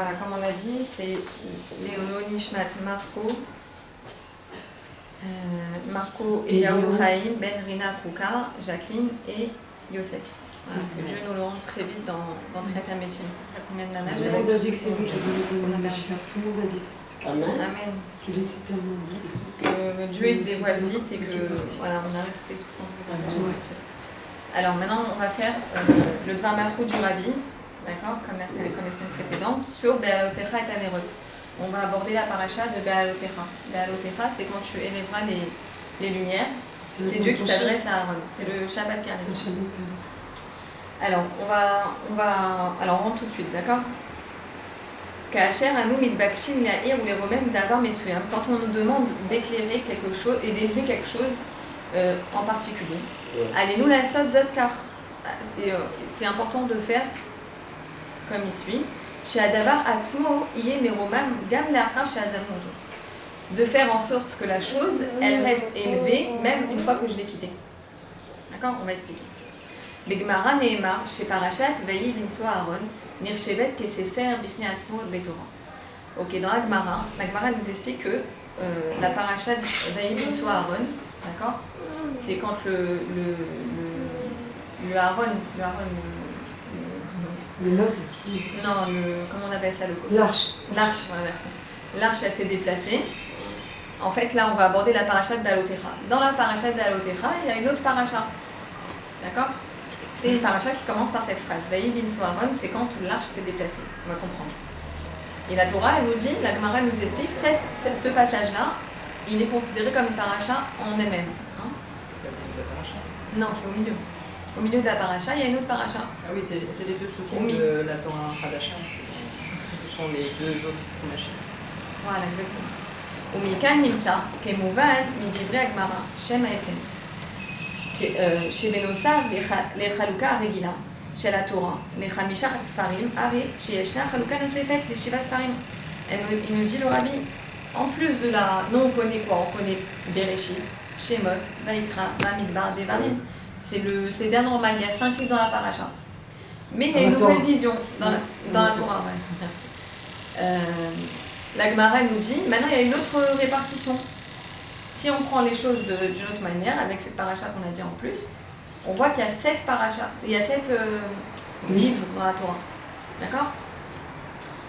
voilà, comme on a dit, c'est Léono Nishmat Marco et Yaou Chaim, Ben Rina Kouka, Jacqueline et Yosef. Voilà, que Dieu nous le rende très vite dans Triat Médecine. Combien de nanas? Tout le monde a dit que c'est lui qui a donné son nom. Tout le monde a dit ça. Amen. Parce qu'il était tellement dit. Que Dieu il se dévoile vite et que voilà, on arrête toutes les souffrances des attachements. Alors maintenant, on va faire le Dvar Malchut du Rabbi, d'accord, comme la semaine précédente, sur Be'alotecha et Tanerot. On va aborder la paracha de Be'alotecha. Be'alotecha, c'est quand tu élèveras les lumières. C'est Dieu qui s'adresse à Aaron. C'est le Shabbat qui arrive. Alors, on rentre tout de suite, d'accord? Kacher Anou Mitbakshim Ya'ir ou les Romains d'Avar Mesuyam. Quand on nous demande d'éclairer quelque chose et d'élever quelque chose en particulier. Allez-nous la sot zot kar. C'est important de faire comme il suit. Chez Adavar Atzmo Iye Meromam Gam Lachar chez Azamoto. De faire en sorte que la chose, elle reste élevée, même une fois que je l'ai quittée. D'accord? On va expliquer. Begmara Nehemar, chez Parashat, Vayi Binso Aaron, Nirchevet Kesefer Bifne Atzmo Betora. Ok, dans la Gemara nous explique que la Parashat Vayi Binso Aaron, d'accord? C'est quand le Aaron, comment on appelle ça, l'arche, voilà, merci. L'arche, elle s'est déplacée. En fait, là, on va aborder la parasha de Be'alotecha. Dans la parasha de Be'alotecha, il y a une autre parasha. D'accord? C'est une parasha qui commence par cette phrase. Vayi binso Aaron, c'est quand l'arche s'est déplacée. On va comprendre. Et la Torah, elle nous dit, la Gemara nous explique, ce passage-là, il est considéré comme une parasha en elle-même. Hein? C'est pas le milieu de la paracha? Non, c'est au milieu. Au milieu de la paracha, il y a une autre paracha. Ah oui, c'est les deux psukim de la Torah Hadasha qui sont les deux autres machines. Voilà, exactement. ומכאן נמצא, כמובן, מדברי הגמרא, שם העצם, שבנוסף לחלוקה הרגילה של התורה לחמישה ספרים, הרי שישנה חלוקה נוספת לשבעה ספרים. Il nous dit le rabbi, en plus de la... Nous on connaît quoi? On connaît Bereshit, Shemot, Vaikra, Bamidbar, Devarim. C'est bien normal, il y a 5 livres dans la paracha. Mais il y a une nouvelle vision dans la Torah. Ouais. La Gemara nous dit, maintenant il y a une autre répartition. Si on prend les choses d'une autre manière, avec cette paracha qu'on a dit en plus, on voit qu'il y a 7 parachas, il y a 7 livres dans la Torah. D'accord?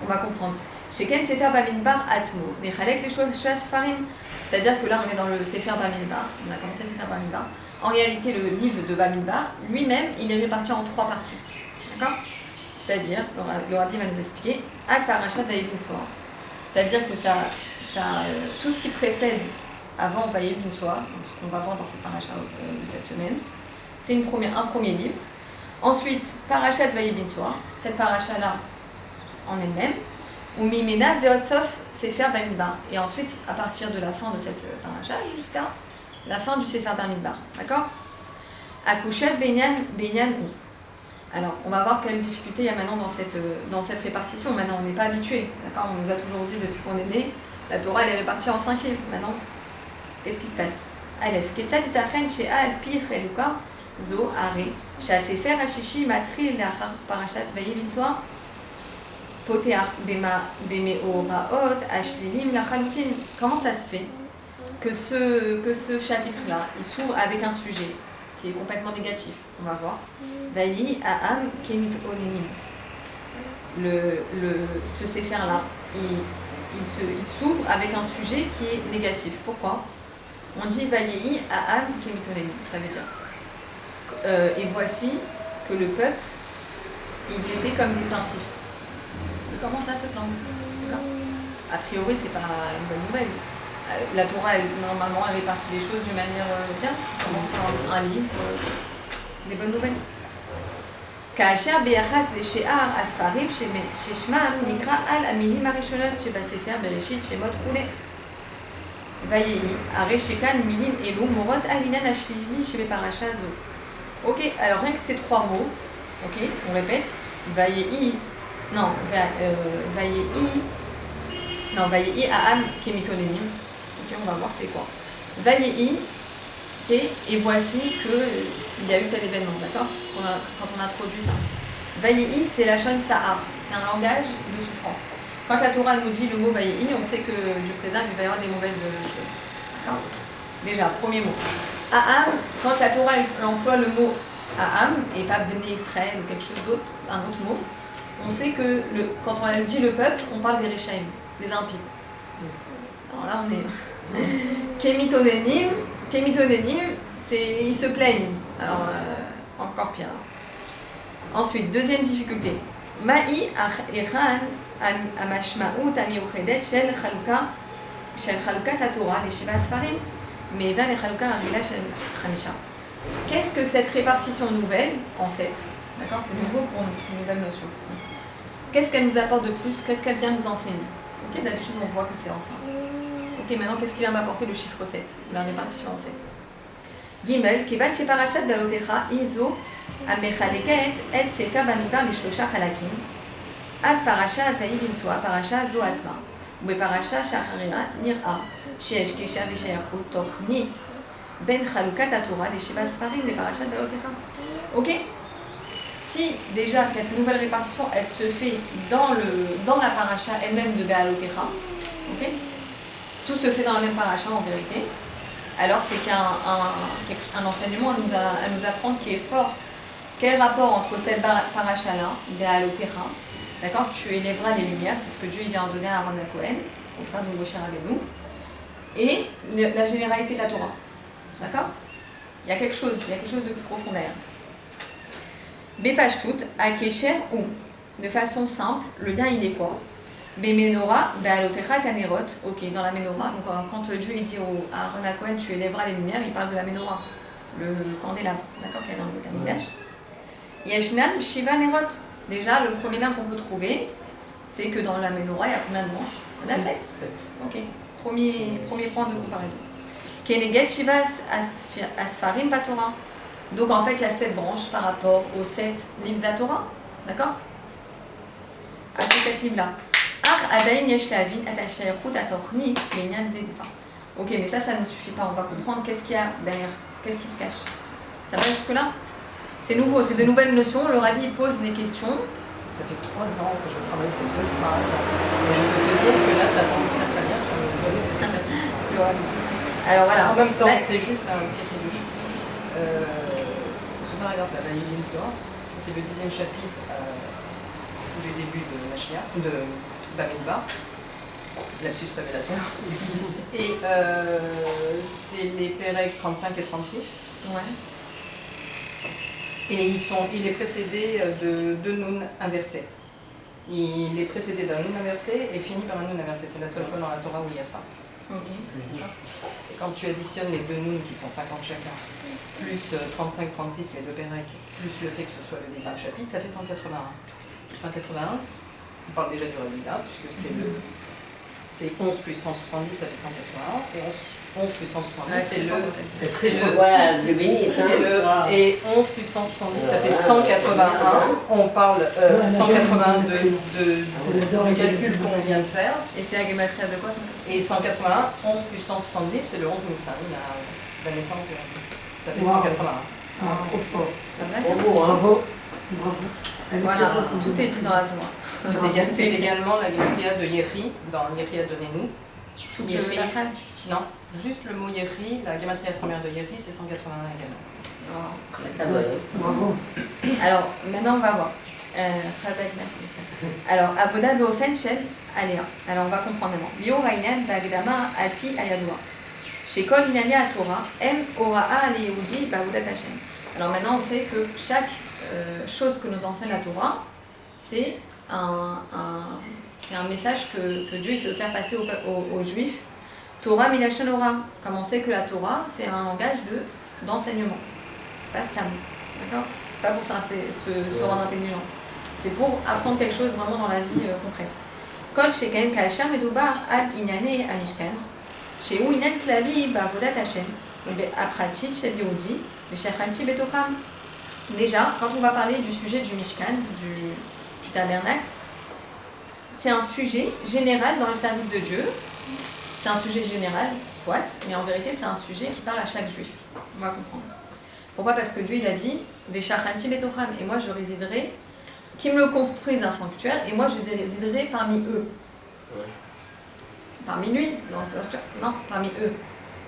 On va comprendre. Sheken Sefer Bamidbar Atzmo, Nechalek les choses Sfarim. C'est-à-dire que là on est dans le Sefer Bamidbar, on a commencé Sefer Bamidbar. En réalité, le livre de Bamidbar, lui-même, il est réparti en 3 parties. D'accord? C'est-à-dire, le rabbi va nous expliquer, Ad Parashat Vayi Binso. C'est-à-dire que tout ce qui précède avant Vayi Binso, ce qu'on va voir dans cette paracha de cette semaine, c'est un premier livre. Ensuite, Parashat Vayi Binso, cette paracha-là en elle-même, ou Mimena Veotsof Sefer Bamidbar. Et ensuite, à partir de la fin de cette paracha jusqu'à la fin du Sefer Bamidbar. D'accord? Akushet Benyan ou. Alors, on va voir quelle difficulté il y a maintenant dans cette répartition. Maintenant, on n'est pas habitué. D'accord? On nous a toujours dit depuis qu'on est né, la Torah elle est répartie en 5 livres. Maintenant, qu'est-ce qui se passe? Aleph. Ketzat itachen she'al pi cheluka zo are she'asefer hashishi matril lachar parashat Vayi Binso poteach bemeoraot ashlilim lachalutin. Comment ça se fait que ce chapitre-là, il s'ouvre avec un sujet qui est complètement négatif? On va voir. Vayi Aham Kemit Onenim. Ce séfer-là, il s'ouvre avec un sujet qui est négatif. Pourquoi? On dit Vayi Aham Kemit Onenim. Ça veut dire et voici que le peuple, ils étaient comme des plaintifs. Ils commencent à se plaindre. A priori, c'est pas une bonne nouvelle. La Torah, normalement, elle répartit les choses d'une manière bien. On commence un livre, des bonnes nouvelles. כאשר ביחס לשאר הספרים ששמם נקרא על המילים הראשונות שבספר בראשית שמות כולי. ויהי, הרי שכאן מילים אלו מורות על עניין השלילי שבפרשה זו. Ok, alors rien que ces 3 mots, ok, on répète. Vayehi, Vayehi Aham Kemitonemim. Ok, on va voir c'est quoi. Vayehi, c'est et voici qu'il y a eu tel événement, d'accord? C'est ce quand on introduit ça. Vayehi, c'est la shon sa'ar, c'est un langage de souffrance. Quand la Torah nous dit le mot Vaïhi, on sait que Dieu préserve, il va y avoir des mauvaises choses. D'accord? Déjà, premier mot. Aham, quand la Torah emploie le mot Aham et pas Bnei Israël ou quelque chose d'autre, un autre mot, on sait que quand on dit le peuple, on parle des Réchaïm, des impies. Alors là, on est. Kémitonénim, ils se plaignent. Alors, encore pire. Ensuite, deuxième difficulté. Ma'i echan amashma'ut amiuchedet shel chalukat Torah les shiva sfarim me'eva le chaluka arila shel chamisha. Qu'est-ce que cette répartition nouvelle en 7? D'accord, c'est nouveau pour nous, c'est une nouvelle notion. Qu'est-ce qu'elle nous apporte de plus? Qu'est-ce qu'elle vient nous enseigner? Ok, d'habitude on voit que c'est en 5. Ok, maintenant qu'est-ce qui vient m'apporter le chiffre 7? La répartition en 7. Gimel, kevat sheparashat balotecha izo amechaleket et sefer bamidbar lishlosha chalakim ad parasha atvayi binsua parasha zo atzma ובפרשה שאחריה נראה שיש קשר ושייכות תוכנית בין חלוקת התורה לשבעה ספרים לפרשת בעלותיך. Ok? Si déjà cette nouvelle répartition elle se fait dans la paracha elle-même de Be'alotecha, ok? Tout se fait dans la même paracha en vérité, alors c'est qu'il y a un enseignement à nous apprendre qui est fort. Quel rapport entre cette paracha-là, Be'alotecha, d'accord? Tu élèveras les lumières, c'est ce que Dieu vient en donner à Aaron à Cohen, au frère de Moshe Rabbeinu, et la généralité de la Torah. D'accord? Il y a quelque chose de plus profond derrière. Bepashtout, Akesher ou, de façon simple, le lien il est quoi? Bemenora, Be'alotecha tanerot, ok, dans la Ménorah, donc quand Dieu il dit à Aaron à Cohen, tu élèveras les lumières, il parle de la Ménorah, le candélabre, d'accord, qui est dans le Beth Amikdash. Yeshnam, Shiva Nerot. Déjà, le premier lien qu'on peut trouver, c'est que dans la Ménorah, il y a combien de branches? Il y en a 7. Ok, premier point de comparaison. Kenegel Shiva Asfarim Patora. Donc en fait, il y a 7 branches par rapport aux 7 livres de la Torah. D'accord? À ces 7 livres-là. Adaim Yesh Lavin Atashayachut Atorni Benyan Zegufa. Ok, mais ça ne suffit pas. On va comprendre qu'est-ce qu'il y a derrière. Qu'est-ce qui se cache. Ça va jusque-là? C'est nouveau, c'est de nouvelles notions. Le rabbi pose les questions. Ça fait 3 ans que je travaille ces 2 phrases. Et je peux te dire que là, ça tombe très très bien. Je vais me donner des exercices. C'est le rabbi. Alors voilà. En même temps, c'est juste un petit ridouche. Ce paragraphe, la Vaïhi Binsua, c'est le 10e chapitre du début de Mashiach, de Bamidbar. Lapsus révélateur. Et c'est les Pérec 35 et 36. Ouais. Et il est précédé de 2 nouns inversés. Il est précédé d'un nun inversé et fini par un nun inversé. C'est la seule fois dans la Torah où il y a ça. Okay. Et quand tu additionnes les 2 nouns qui font 50 chacun, plus 35, 36, les 2 Pérec, plus le fait que ce soit le 10e chapitre, ça fait 181. 181, on parle déjà du rabbi là, puisque c'est 11 plus 170, ça fait 181, et 11 plus 170, c'est le... Voilà, de bénis, hein. Et 11 plus 170, ça fait 181. On parle 181 du calcul qu'on vient de faire. Et c'est la gematria de quoi ça? Et 181, 11 plus 170, c'est le 11 Nissan, la naissance du rabbi. Ça fait 181. Ah, trop fort. Bravo, hein. Bravo. Voilà, tout est dit dans la Torah. C'est également la gematria de Yéhi, dans Yéhi Adonenu. Toute la phrase? Non, juste le mot Yéhi, la gematria première de Yéhi, c'est 181 également. Bravo. Alors, maintenant on va voir. Chazak, merci. Alors, Avoda Beofen Shel Aléa. Alors, on va comprendre maintenant. Bio Raïnan Bagdama Alpi Ayadoua. Chez Kol Inania Torah, M Oraa Ale Yehudi Bavodat Hashem. Alors, maintenant, on sait que chaque chose que nous enseigne la Torah, c'est un message que Dieu il veut faire passer aux Juifs. Torah Milachon Ora. Comme on sait que la Torah, c'est un langage d'enseignement. C'est pas stam. D'accord? C'est pas pour se rendre intelligent. C'est pour apprendre quelque chose vraiment dans la vie concrète. Kol Sheken Kalshar Medubar Ad Inyane Amishkan. Chez Uinen Klali Bavodat Hashem. Apratit Shel Yehudi. Veshachanti Betocham. Déjà, quand on va parler du sujet du Mishkan, du tabernacle, c'est un sujet général dans le service de Dieu. C'est un sujet général, soit, mais en vérité, c'est un sujet qui parle à chaque juif. On va comprendre. Pourquoi? Parce que Dieu, il a dit « Veshachanti betocham » et moi, je résiderai, qui me le construisent un sanctuaire, et moi, je résiderai parmi eux. Parmi lui, dans le sens, non, parmi eux.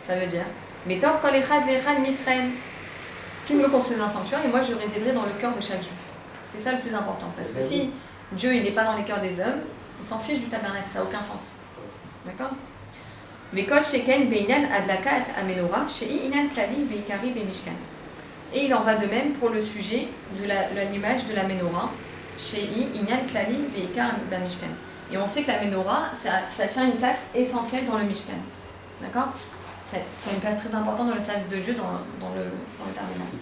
Ça veut dire, Betor kol echad ve'echad misraël. Qu'il me construise un sanctuaire et moi je résiderai dans le cœur de chaque juif. C'est ça le plus important. Parce que si Dieu il n'est pas dans les cœurs des hommes, il s'en fiche du tabernacle, ça n'a aucun sens. D'accord? Vekol sheken beinyan adlakat amenora shei inan klali veikari bemishkan. Et il en va de même pour le sujet de l'allumage de la menorah, shei inan klali veikar bemishkan. Et on sait que la menorah, ça tient une place essentielle dans le Mishkan. D'accord? C'est une place très importante dans le service de Dieu, dans le tabernacle.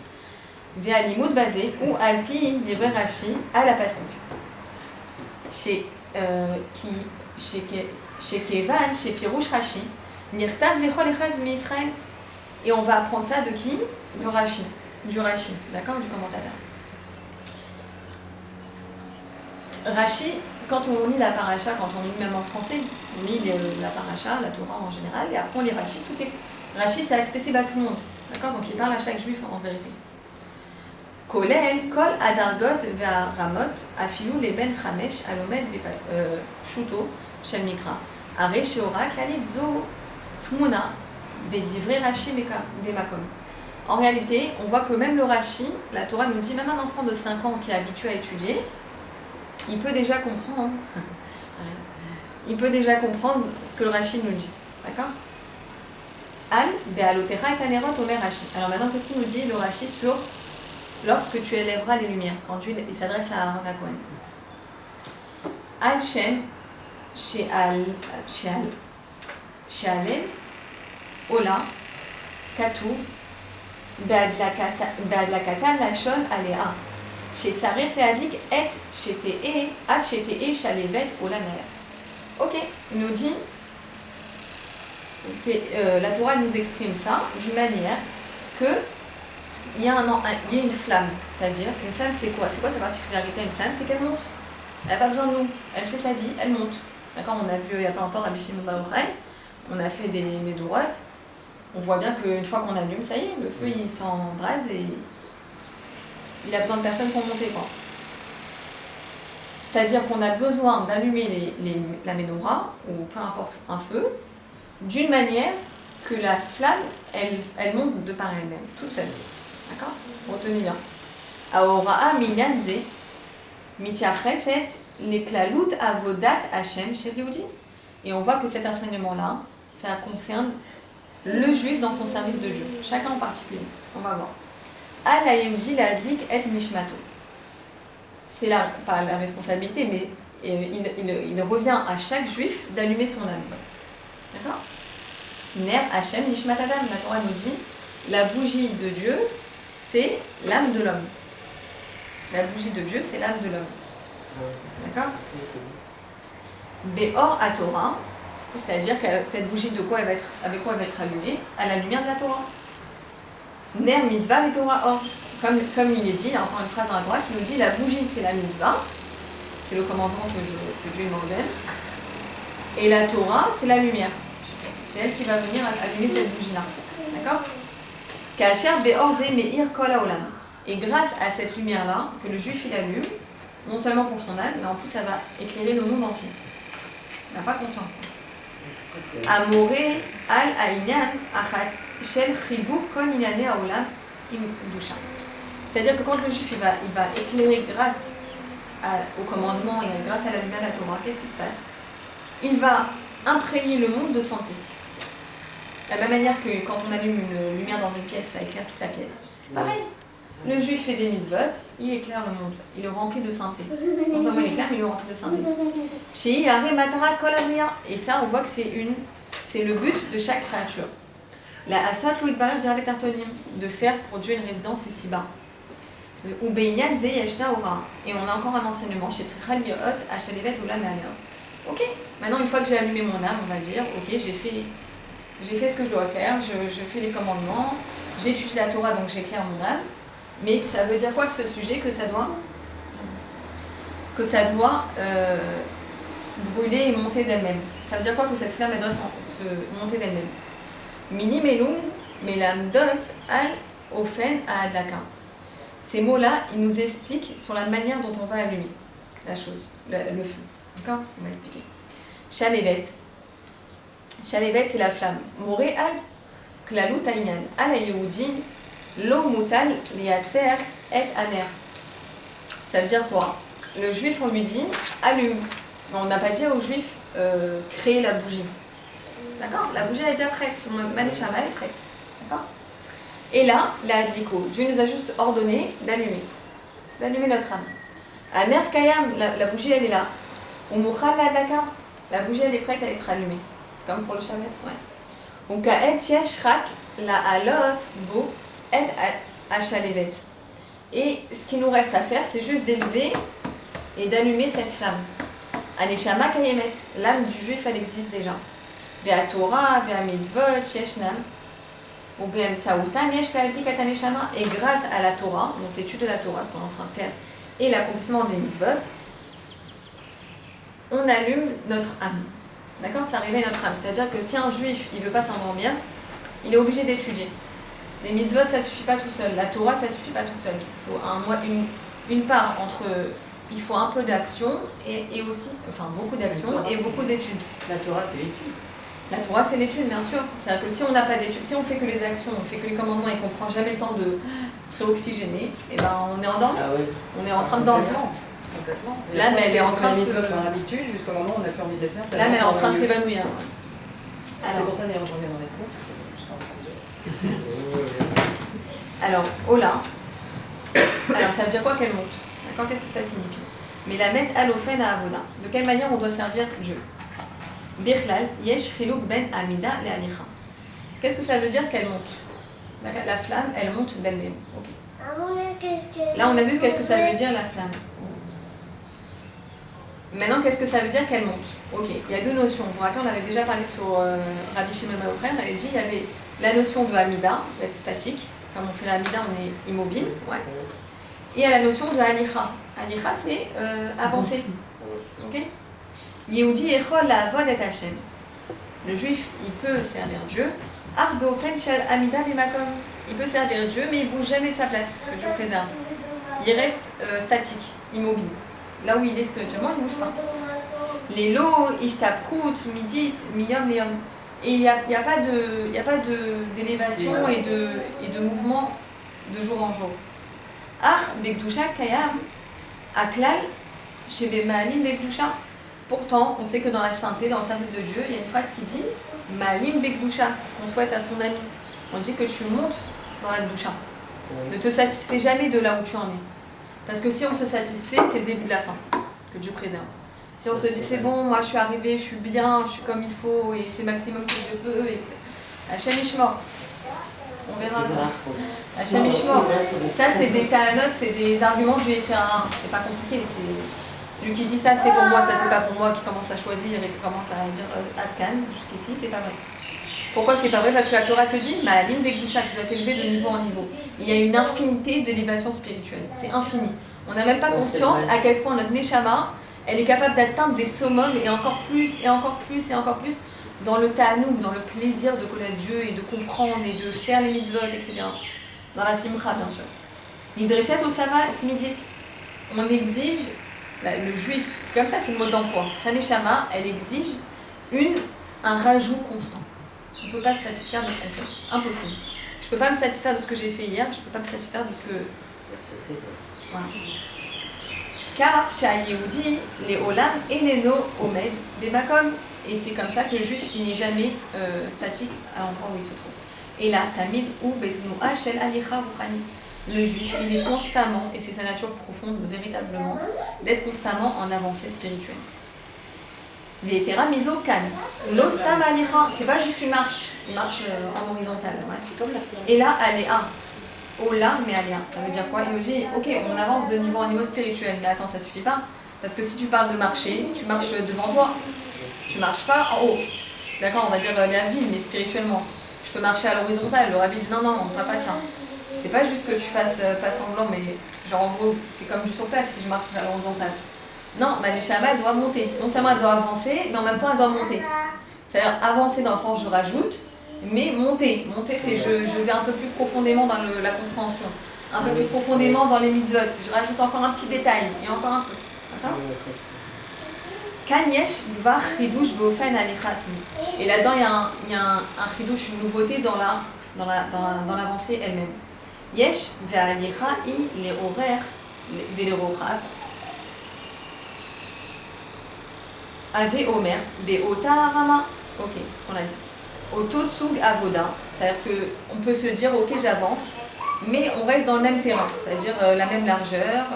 Via l'imoud basé ou alpi divrei Rashi à la pasuk. Chez Kevan, chez Pirouche Rashi, Nirtav lechol echad mi-Israël. Et on va apprendre ça de qui? Du Rashi, d'accord? Du commentateur. Rashi, quand on lit la paracha, quand on lit même en français, on lit la paracha, la Torah en général, et après on lit Rashi, tout est... Rashi, c'est accessible à tout le monde, d'accord? Donc il parle à chaque juif en vérité. Kolel, kol adargot ve'aramot, afilu leben chamesh, alomed pshuto, shel mikra. Are sheora klalit zo tmuna, vedivrei Rashi bemakom. En réalité, on voit que même le Rashi, la Torah nous dit, même un enfant de 5 ans qui est habitué à étudier, il peut déjà comprendre ce que le Rashi nous dit. D'accord? Al be'alotecha et anerot omer Rashi. Alors maintenant, qu'est-ce qu'il nous dit le Rashi sur lorsque tu élèveras les lumières, quand Dieu il s'adresse à Aaron HaKohen. Al shem she'alev ola katuv be'adlakata lashon alea. Shetzarech le'adlik et shete'e ad shete'e shalevet ola naer. Ok, il nous dit, la Torah nous exprime ça d'une manière que il y a une flamme, c'est-à-dire une flamme c'est quoi? C'est quoi sa particularité? Une flamme c'est qu'elle monte, elle n'a pas besoin de nous, elle fait sa vie, elle monte. D'accord? On a vu il n'y a pas longtemps Rabbi Shimon bar Yochai, on a fait des médourotes, on voit bien qu'une fois qu'on allume, ça y est, le feu il s'embrase et il a besoin de personne pour monter, quoi. C'est-à-dire qu'on a besoin d'allumer la menorah, ou peu importe un feu, d'une manière que la flamme, elle monte de par elle-même, toute seule. D'accord? Retenez bien. Aoraa minyanze, mitiachreset, leklalut avodat Hashem chez Yehudi. Et on voit que cet enseignement-là, ça concerne le juif dans son service de Dieu, chacun en particulier. On va voir. Al Yehudi la adlik et nishmato. C'est pas la responsabilité, mais il revient à chaque juif d'allumer son âme. D'accord? Ner Hashem nishmat adam. La Torah nous dit, la bougie de Dieu, c'est l'âme de l'homme. La bougie de Dieu, c'est l'âme de l'homme. D'accord? Beor à Torah, c'est-à-dire que cette bougie avec quoi elle va être allumée? À la lumière de la Torah. Ner mitzvah et Torah or. Comme il est dit, il y a encore une phrase dans la Torah qui nous dit la bougie c'est la mitzvah, c'est le commandement que Dieu m'ordonne, et la Torah c'est la lumière. C'est elle qui va venir allumer cette bougie-là. D'accord? Kasher beor ze meir kol haolam. Et grâce à cette lumière-là, que le juif il allume, non seulement pour son âme, mais en plus ça va éclairer le monde entier. Il n'a pas conscience. Amoré al aïnyan achat shel chibur kol inyane haolam im dusha. C'est-à-dire que quand le juif il va éclairer grâce au commandement et grâce à la lumière de la Torah, qu'est-ce qui se passe? Il va imprégner le monde de santé. De la même manière que quand on allume une lumière dans une pièce, ça éclaire toute la pièce. Pareil, le juif fait des mitzvot, il éclaire le monde, il le remplit de sainteté. Non seulement il éclaire, mais il le remplit de sainteté. Chez Yahweh Matara Kol Avriya. Et ça, on voit que c'est le but de chaque créature. La Asat Louis Barer Diravet Artonim, de faire pour Dieu une résidence ici-bas. Ou Beinyan Ze Yeshna Ora. Et on a encore un enseignement chez Trichal Yot Hachalevet Olam Alea. Ok, maintenant une fois que j'ai allumé mon âme, on va dire, ok, j'ai fait ce que je dois faire, je fais les commandements, j'étudie la Torah donc j'éclaire mon âme. Mais ça veut dire quoi ce sujet? Que ça doit brûler et monter d'elle-même. Ça veut dire quoi que cette flamme elle doit se monter d'elle-même? Mini melung melamdot al ofen à adlaka. Ces mots-là, ils nous expliquent sur la manière dont on va allumer la chose, le feu. D'accord? On va expliquer. Shalevet. Shalevet, c'est la flamme. Moré al klalut aïnyan. Al Yehoudi, lo mutal liatzer et aner. Ça veut dire quoi? Le juif, on lui dit allume. Mais on n'a pas dit au juif créer la bougie. D'accord? La bougie, elle est déjà prête. Son maneshama, elle est prête. D'accord? Et là, la adliko. Dieu nous a juste ordonné d'allumer. D'allumer notre âme. Aner kayam, la bougie, elle est là. Ou mukhal la adlaka. La bougie, elle est prête à être allumée. C'est comme pour le Shabbat, ouais. Ou ka'et yesh rak la alot bo et achalevet. Et ce qui nous reste à faire, c'est juste d'élever et d'allumer cette flamme. Aneshama kayemet, l'âme du juif, elle existe déjà. Ve'a Torah, ve'a mitzvot, yeshnam, ou be'emtsaoutam yesh la'adlikat aneshama. Et grâce à la Torah, donc l'étude de la Torah, ce qu'on est en train de faire, et l'accomplissement des mitzvot, on allume notre âme. D'accord? Ça réveille notre âme. C'est-à-dire que si un juif, il ne veut pas s'endormir, il est obligé d'étudier. Les mitzvot, ça ne suffit pas tout seul. La Torah, ça ne suffit pas tout seul. Il faut une part entre... Il faut un peu d'action et aussi... Enfin, beaucoup d'action et beaucoup d'études. La Torah, c'est l'étude. La Torah, c'est l'étude, bien sûr. C'est-à-dire que si on n'a pas d'études, si on fait que les actions, on fait que les commandements et qu'on ne prend jamais le temps de se réoxygéner, et ben on est endormi. Ah oui. On est en train de dormir. Complètement. Là, mais elle est en train de se... notre habitude, jusqu'au moment où on n'a plus envie de les faire. Là, mais elle est en train de s'évanouir. C'est pour ça d'ailleurs je reviens dans les cours. Alors, Ola. Alors, ça veut dire quoi qu'elle monte? D'accord? Qu'est-ce que ça signifie? Mais la mettre alofen à avoda. De quelle manière on doit servir Dieu? Birlal, yesh chiluk ben amida le alicha. Qu'est-ce que ça veut dire qu'elle monte? La flamme, elle monte d'elle-même. Okay. Là, on a vu qu'est-ce que ça veut dire la flamme. Maintenant, qu'est-ce que ça veut dire qu'elle monte? Ok, il y a deux notions. Vous vous rappelez, on avait déjà parlé sur Rabbi Shimon Bar Yochai, on avait dit qu'il y avait la notion de Amida, d'être statique. Comme on fait la Amida, on est immobile. Ouais. Et il y a la notion de Alicha. Alicha, c'est avancer. Ok? Yehudi echol la'avod et Hashem. Le juif, il peut servir Dieu. Ar beofen shel Amida b'makom. Il peut servir Dieu, mais il ne bouge jamais de sa place, que Dieu préserve. Il reste statique, immobile. Là où il est spirituellement, il ne bouge pas. Les lots, ishtaprout, midit, miyom, leom. Et il n'y a pas d'élévation et de mouvement de jour en jour. Ar begdusha kayam, aklal, shebe ma'alim begdusha. Pourtant, on sait que dans la sainteté, dans le service de Dieu, il y a une phrase qui dit ma'alim begdusha, c'est ce qu'on souhaite à son ami. On dit que tu montes dans la gdusha. Ne te satisfais jamais de là où tu en es. Parce que si on se satisfait, c'est le début de la fin, que Dieu préserve. Si on se dit c'est bon, moi je suis arrivé, je suis bien, je suis comme il faut, et c'est le maximum que je peux, et Hachem Ishmor. On verra. Hachem Ishmor. Ça, c'est des ta'anot, c'est des arguments du Yetzirah. C'est pas compliqué. C'est celui qui dit ça, c'est pour moi, ça c'est pas pour moi, qui commence à choisir et qui commence à dire Adkan, jusqu'ici, c'est pas vrai. Pourquoi c'est pas vrai? Parce que la Torah te dit, Ma'alim Bekdusha, tu dois t'élever de niveau en niveau. Il y a une infinité d'élévation spirituelle. C'est infini. On n'a même pas conscience à quel point notre Neshama, elle est capable d'atteindre des summums et encore plus, et encore plus, et encore plus dans le ta'anoug, dans le plaisir de connaître Dieu et de comprendre et de faire les mitzvot, etc. Dans la simcha, bien sûr. L'idreshet osama midit. On exige, le juif, c'est comme ça, c'est le mode d'emploi. Sa Neshama, elle exige un rajout constant. On ne peut pas se satisfaire de ce qu'on fait. Impossible. Je ne peux pas me satisfaire de ce que j'ai fait hier, je ne peux pas me satisfaire de ce que... Voilà. Car chez Yehudi, les Olam et les No Omed, des Makom. Et c'est comme ça que le juif, il n'est jamais statique à l'endroit où il se trouve. Et là, Tamid ou Betnoua Shel Alicha Ruchani. Le juif, il est constamment, et c'est sa nature profonde, véritablement, d'être constamment en avancée spirituelle. Vétéra miso kan. L'ostam alicha, c'est pas juste une marche en horizontale. Ouais. C'est comme la flamme. Et là, aléa. Ola, mais aléa. Ça veut dire quoi? Il nous dit, ok, on avance de niveau en niveau spirituel, mais attends, ça suffit pas. Parce que si tu parles de marcher, tu marches devant toi. Tu marches pas en haut. D'accord, on va dire les avdil, mais spirituellement. Je peux marcher à l'horizontale. Le rabbi dit, non, on ne parle pas de ça. C'est pas juste que tu fasses pas semblant, mais genre en gros, c'est comme du sur place si je marche à l'horizontale. Non, ma Neshama, elle doit monter. Non seulement elle doit avancer, mais en même temps elle doit monter. C'est-à-dire avancer dans le sens je rajoute, mais monter. Monter, c'est je vais un peu plus profondément dans la compréhension, un peu plus profondément dans les mitzvot. Je rajoute encore un petit détail et encore un truc. D'accord? Kanyesh va chidouche beofen alichatmi. Et là-dedans, il y a un chidouche, une nouveauté dans l'avancée elle-même. Yesh ve'alicha i le'orer ve'lerochav. Ave Omer, Be'ota Rama. Ok, c'est ce qu'on a dit. Oto Sug Avoda. C'est-à-dire qu'on peut se dire, ok, j'avance, mais on reste dans le même terrain, c'est-à-dire la même largeur.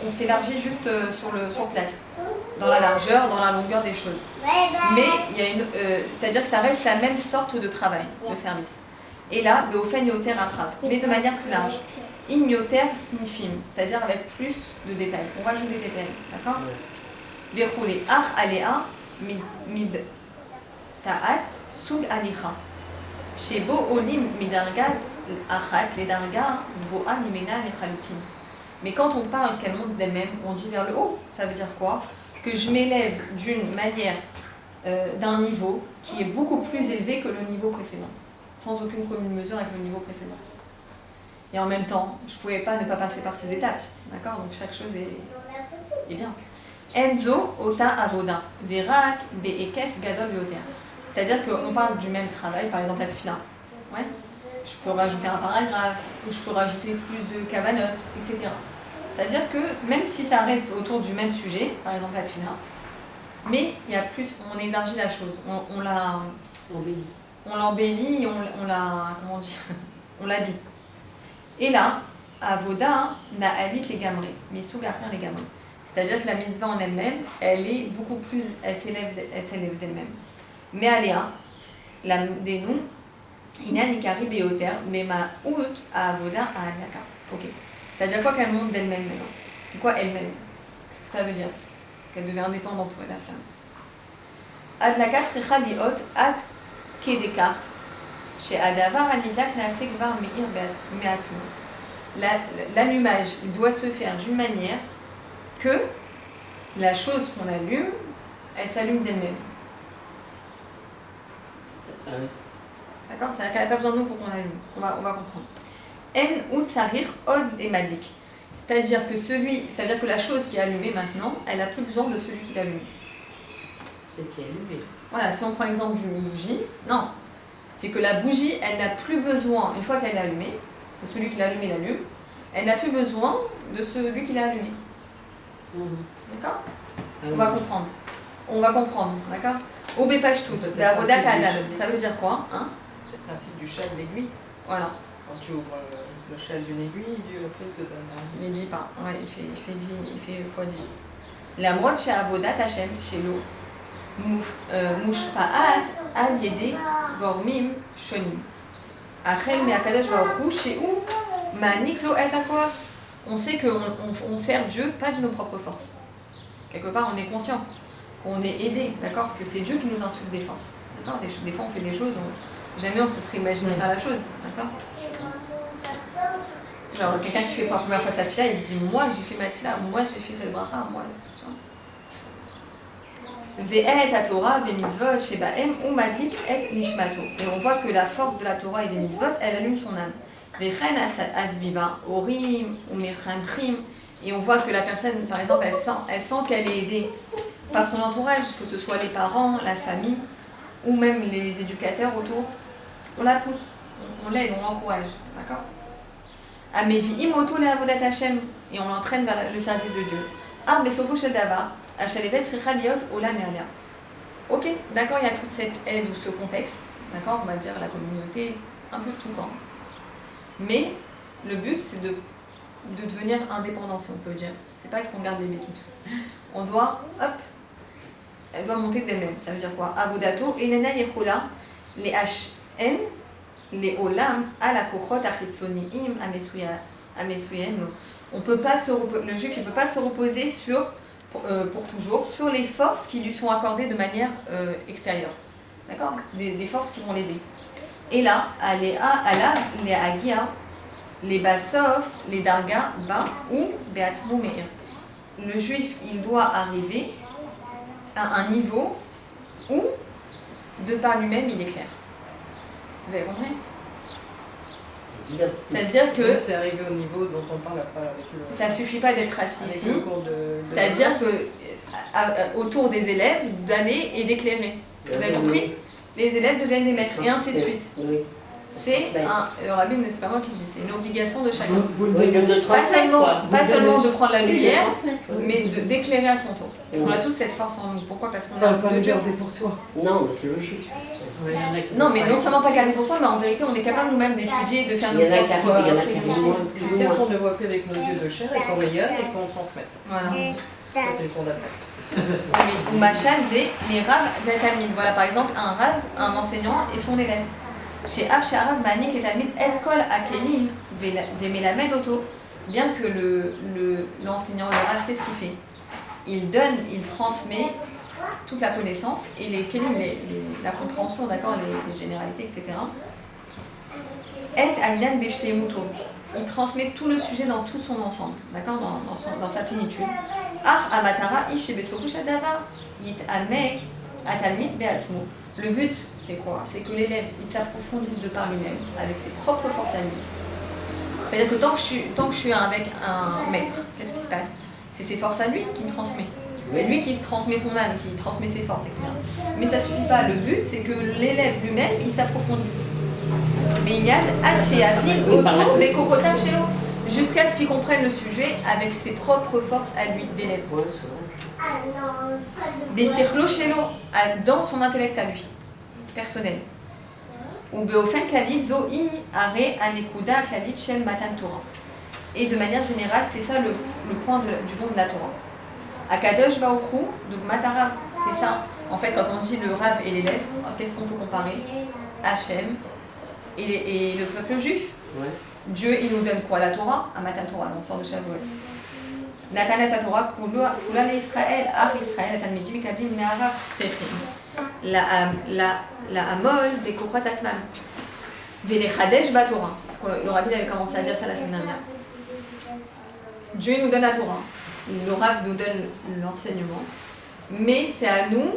On s'élargit juste sur place, dans la largeur, dans la longueur des choses. Mais il y a c'est-à-dire que ça reste la même sorte de travail, de service. Et là, Be'ofen Yoter Achav, mais de manière plus large. In Yoter Snifim, c'est-à-dire avec plus de détails. On rajoute des détails, d'accord? Verroulé ach alea mid ta'at sug anicha. Shebo olim midarga achat les darga voa mimena lechalutin. Mais quand on parle qu'elle monte d'elle-même, on dit vers le haut. Ça veut dire quoi? Que je m'élève d'une manière, d'un niveau qui est beaucoup plus élevé que le niveau précédent, sans aucune commune mesure avec le niveau précédent. Et en même temps, je ne pouvais pas ne pas passer par ces étapes, d'accord? Donc chaque chose est bien. Enzo ota avoda, verak be'ekef gadol yoter. C'est-à-dire qu'on parle du même travail, par exemple la tefila. Ouais. Je peux rajouter un paragraphe, ou je peux rajouter plus de kavanot, etc. C'est-à-dire que même si ça reste autour du même sujet, par exemple la tefila, mais il y a plus, on élargit la chose, on l'embellit, on la, comment dire, on l'habille. Et là, avoda na'alit les gamrés, mais sous les gamrés. C'est-à-dire que la mitzvah en elle-même, elle est beaucoup plus, elle s'élève d'elle-même. Mais aléa, la dénou, ina nikari beoter, mais ma out à avoda à aliaka. Ok. Ça veut dire quoi qu'elle monte d'elle-même maintenant? C'est quoi elle-même? Qu'est-ce que ça veut dire? Qu'elle devient indépendante, la flamme. Adlaka tricha liot ad kedekar, chez adavar anidak naasek var meir meatmo. L'allumage, il doit se faire d'une manière que la chose qu'on allume, elle s'allume d'elle-même. D'accord? C'est-à-dire qu'elle n'a pas besoin de nous pour qu'on allume. On va comprendre. En ou tsarir od et madik. C'est-à-dire que ça veut dire que la chose qui est allumée maintenant, elle n'a plus besoin de celui qui l'allume. C'est qui est allumé. Voilà, si on prend l'exemple d'une bougie, non. C'est que la bougie, elle n'a plus besoin, une fois qu'elle est allumée, que celui qui l'a allumée l'allume, elle n'a plus besoin de celui qui l'a allumée. D'accord? On va comprendre, d'accord? Obé page tout, c'est avodat adam. Ça veut dire quoi, hein? C'est le principe du chêne, l'aiguille. Voilà. Quand tu ouvres le chêne d'une aiguille, Dieu après te donne un... Il dit pas, ouais, il fait 10, il fait x10. La mode chez avodat Hashem, chez l'eau, mushpa'at al yede gormim shonim. Achel me akadosh baruch hu chez où maniklo et akor. On sait qu'on sert Dieu pas de nos propres forces. Quelque part, on est conscient qu'on est aidé, d'accord? Que c'est Dieu qui nous insuffle des forces. D'accord? Des fois, on fait des choses, jamais on se serait imaginé faire la chose. D'accord? Genre, quelqu'un qui fait pour la première fois sa tefila, il se dit, moi, j'ai fait ma tefila, moi, j'ai fait cette bracha, moi. Tu vois? Ve'et à Torah, ve mitzvot, shebaem, ou madlik et nishmato. Et on voit que la force de la Torah et des mitzvot, elle allume son âme. Vechen asviva, orim, ou mechanchim. Et on voit que la personne, par exemple, elle sent qu'elle est aidée par son entourage, que ce soit les parents, la famille, ou même les éducateurs autour. On la pousse, on l'aide, on l'encourage. D'accord? Amevi imoto le avodat Hashem, et on l'entraîne vers le service de Dieu. Ah, mais sofo shel davar, hashalevet sricha liot olam e'alia. Ok, d'accord, il y a toute cette aide ou ce contexte, d'accord, on va dire la communauté, un peu tout le temps. Mais le but, c'est de devenir indépendant, si on peut dire. C'est pas qu'on garde les béquilles. On doit, hop, elle doit monter d'elle-même. Ça veut dire quoi? Avodato, enena yechola, les HN, les olam, à la kochot achitzoniim, amesuyen. On peut pas le juif, il peut pas se reposer pour toujours sur les forces qui lui sont accordées de manière extérieure. D'accord? Des forces qui vont l'aider. Et là, les agia, les basof, les darga, ba ou beatzmo meir. Le juif, il doit arriver à un niveau où, de par lui-même, il est clair. Vous avez compris? C'est-à-dire que C'est arrivé au niveau dont on parle après avec le... ça suffit pas d'être assis avec ici, le cours de c'est-à-dire que autour des élèves, d'aller et d'éclairer. Vous avez compris? Les élèves deviennent des maîtres, et ainsi de suite. Oui. C'est le rabbin, c'est pas moi qui dis, c'est une obligation de chacun. Pas seulement de prendre la lumière, mais d'éclairer à son tour. Parce qu'on a tous cette force en nous. Pourquoi? Parce qu'on a Pas de le Dieu. garder pour soi. Non, mais c'est logique. Non, mais non seulement pas garder pour soi, mais en vérité, on est capable nous-mêmes d'étudier, de faire nos Il y en a qui arrivent, il y en a qui propres arrivent moins. Jusqu'à ce qu'on ne voit plus avec nos yeux de chair et qu'on rayonne et qu'on transmette. Voilà. Ça, c'est le cours d'après. Oui, ou Machal, c'est les raves d'un talmid. Voilà, par exemple, un rave, un enseignant et son élève. Chez Av, chez Arav, Manik, les talmid, et kol akelim, vemelamed auto. Bien que l'enseignant, le rave, qu'est-ce qu'il fait? Il donne, il transmet toute la connaissance et les kelim, la compréhension, d'accord, les généralités, etc. Et aylan beshlemuto. Il transmet tout le sujet dans tout son ensemble, d'accord, dans sa plénitude. Ach amatara ish besofu shadavar yit amek atalmid beatzmo. Le but, c'est quoi? C'est que l'élève, il s'approfondisse de par lui-même, avec ses propres forces à lui. C'est-à-dire que tant que je suis avec un maître, qu'est-ce qui se passe? C'est ses forces à lui qui me transmet. C'est lui qui transmet son âme, qui transmet ses forces, etc. Mais ça suffit pas. Le but, c'est que l'élève lui-même, il s'approfondisse. Mais il y a jusqu'à ce qu'il comprenne le sujet avec ses propres forces à lui, d'élève. Des circlos chez dans son intellect à lui, personnel. Ou beofen klali zo'i are anekuda klali shel matan Torah. Et de manière générale, c'est ça le point du don de la Torah. Akadosh Baruch Hu, donc Matarav, c'est ça. En fait, quand on dit le Rav et l'élève, qu'est-ce qu'on peut comparer? Hachem et le peuple juif. Ouais. Dieu, il nous donne quoi? La Torah, à Matan Torah, on sort de Shavuot. Natanet Torah, Kula Israël, Ach Israël, Atalmidim, Kabim, Ne'arav, Tzrechim. La Amol, Bekouchat Atman. Vele Chadesh Batorah. Le Rabbi avait commencé à dire ça la semaine dernière. Dieu nous donne la Torah. Le Rav nous donne l'enseignement. Mais c'est à nous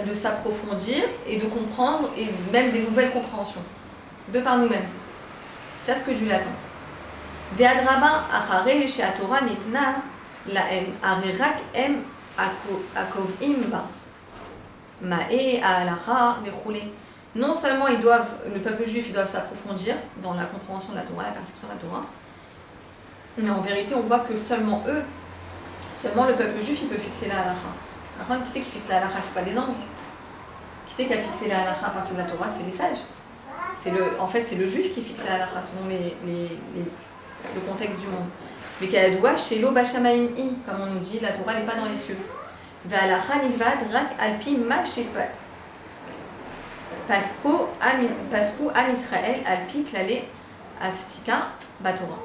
de s'approfondir et de comprendre, et même des nouvelles compréhensions. De par nous-mêmes. C'est ça ce que Dieu l'attend. Ve'adraba achare she'atorah nitna la'em arerak em akovim ba ma'e ha'alacha ve'chule. Non seulement le peuple juif, ils doivent s'approfondir dans la compréhension de la Torah, la perception de la Torah, mais en vérité, on voit que seulement le peuple juif, il peut fixer la halacha. Qui c'est qui fixe la halacha? C'est pas les anges. Qui c'est qui a fixé la halacha à partir de la Torah? C'est les sages. En fait, c'est le juif qui fixe la halacha selon le contexte du monde. Mais qu'elle chez l'eau bashamaim i, comme on nous dit, la Torah n'est pas dans les cieux. Ve'alacha nilvad rak alpi ma shepa. Pasco am Israël alpi klale afsika batora.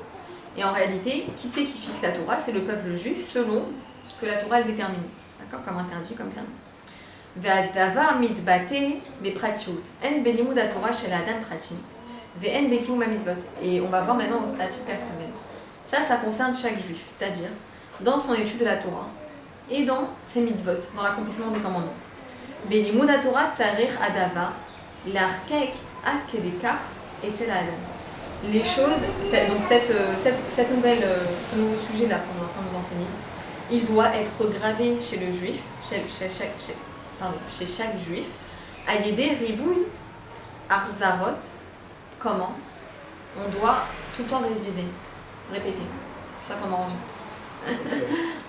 Et en réalité, qui c'est qui fixe la Torah? C'est le peuple juif selon ce que la Torah détermine. D'accord? Comme interdit, comme permis. Ve'adavar mitbate bepratiut. En belimud haTorah shel adam pratim. Ve'en bekiyum hamizvot. Et on va voir maintenant à titre personnel. Ça concerne chaque juif, c'est-à-dire dans son étude de la Torah et dans ses mitzvot, dans l'accomplissement des commandements. Belimud haTorah tsarir adava l'arkek ad kedekar etel adam. Les choses, donc ce nouveau sujet là qu'on est en train de nous enseigner, il doit être gravé chez le juif, chez chaque juif, à l'idée ribouille arzarot. Comment? On doit tout le temps réviser, répéter. C'est ça qu'on enregistre.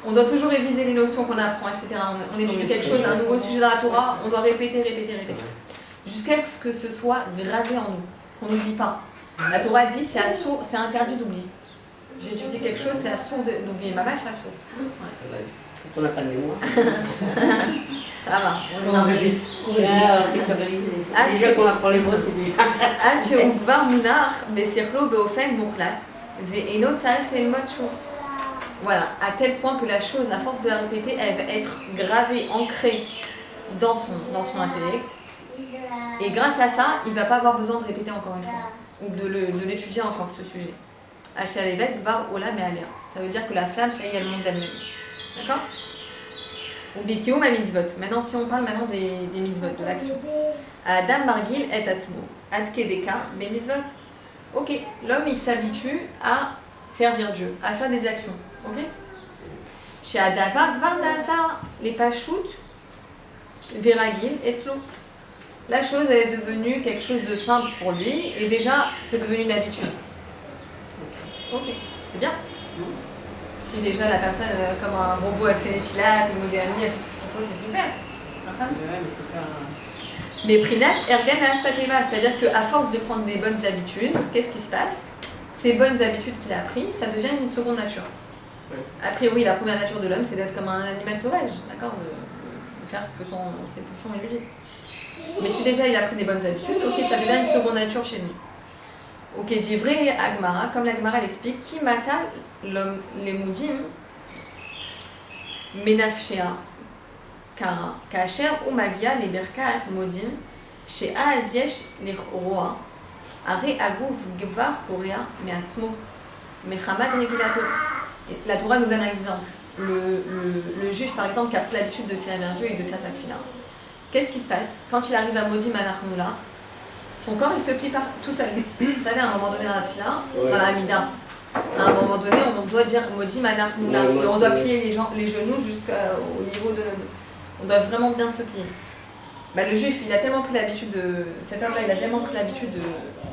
On doit toujours réviser les notions qu'on apprend, etc. On étudie quelque chose, un nouveau sujet dans la Torah, on doit répéter. Jusqu'à ce que ce soit gravé en nous, qu'on n'oublie pas. La Torah dit c'est interdit d'oublier. J'ai étudié quelque chose, c'est assourd d'oublier. Ma vache, c'est assourd. Ouais. On n'a pas de mémoire. Ça va, On révise. Déjà qu'on apprend les mots, c'est déjà. Al she'ukvar munach besirlo beofen muchlat ve'eno tzarich lelmod shuv. Voilà, à tel point que la chose, à force de la répéter, elle va être gravée, ancrée dans son intellect. Et grâce à ça, il ne va pas avoir besoin de répéter encore une fois, ou de l'étudier encore ce sujet. Hachalevet var ola me'alea. Ça veut dire que la flamme, ça y est, elle monte d'elle-même. D'accord? Ou bikiyum ha mitzvot. Maintenant, si on parle maintenant des mitzvot, de l'action. Adam margil et atzmo. Ad kedekar be mitzvot. Ok, l'homme il s'habitue à servir Dieu, à faire des actions. Ok. Chez Adavar Vardasa, les Pachout, Veragil, Etzlo. La chose elle est devenue quelque chose de simple pour lui et déjà c'est devenu une habitude. Ok, c'est bien. Si déjà la personne, comme un robot, elle fait les chilates, les modernités, elle fait tout ce qu'il faut, c'est super. Ouais, mais c'est pas... Mais Prinat Ergan Astateva, c'est-à-dire qu'à force de prendre des bonnes habitudes, qu'est-ce qui se passe? Ces bonnes habitudes qu'il a prises, ça devient une seconde nature. Ouais. A priori, la première nature de l'homme, c'est d'être comme un animal sauvage, d'accord, de faire ce que ses pulsions lui disent. Mais si déjà il a pris des bonnes habitudes, ok, ça devient une seconde nature chez lui. Ok, dit vrai Agmara, comme la Agmara l'explique, qui mata les moudim menafshea kara kacher ou magia les berkat modim chez Aaziesh les roa are aguf gvar korea meatzmo mechamad regulato. La Torah nous donne un exemple. Le juif, par exemple, qui a pris l'habitude de servir Dieu et de faire sa tefila. Qu'est-ce qui se passe quand il arrive à Modim Anachnoula? Son corps il se plie tout seul. Vous savez, à un moment donné dans la tefila, dans la Hamida, à un moment donné, on doit dire Modim Anachnoula. Et on doit plier les genoux jusqu'au niveau de nos. On doit vraiment bien se plier. Bah, le juif, il a tellement pris l'habitude de. Cet homme-là, il a tellement pris l'habitude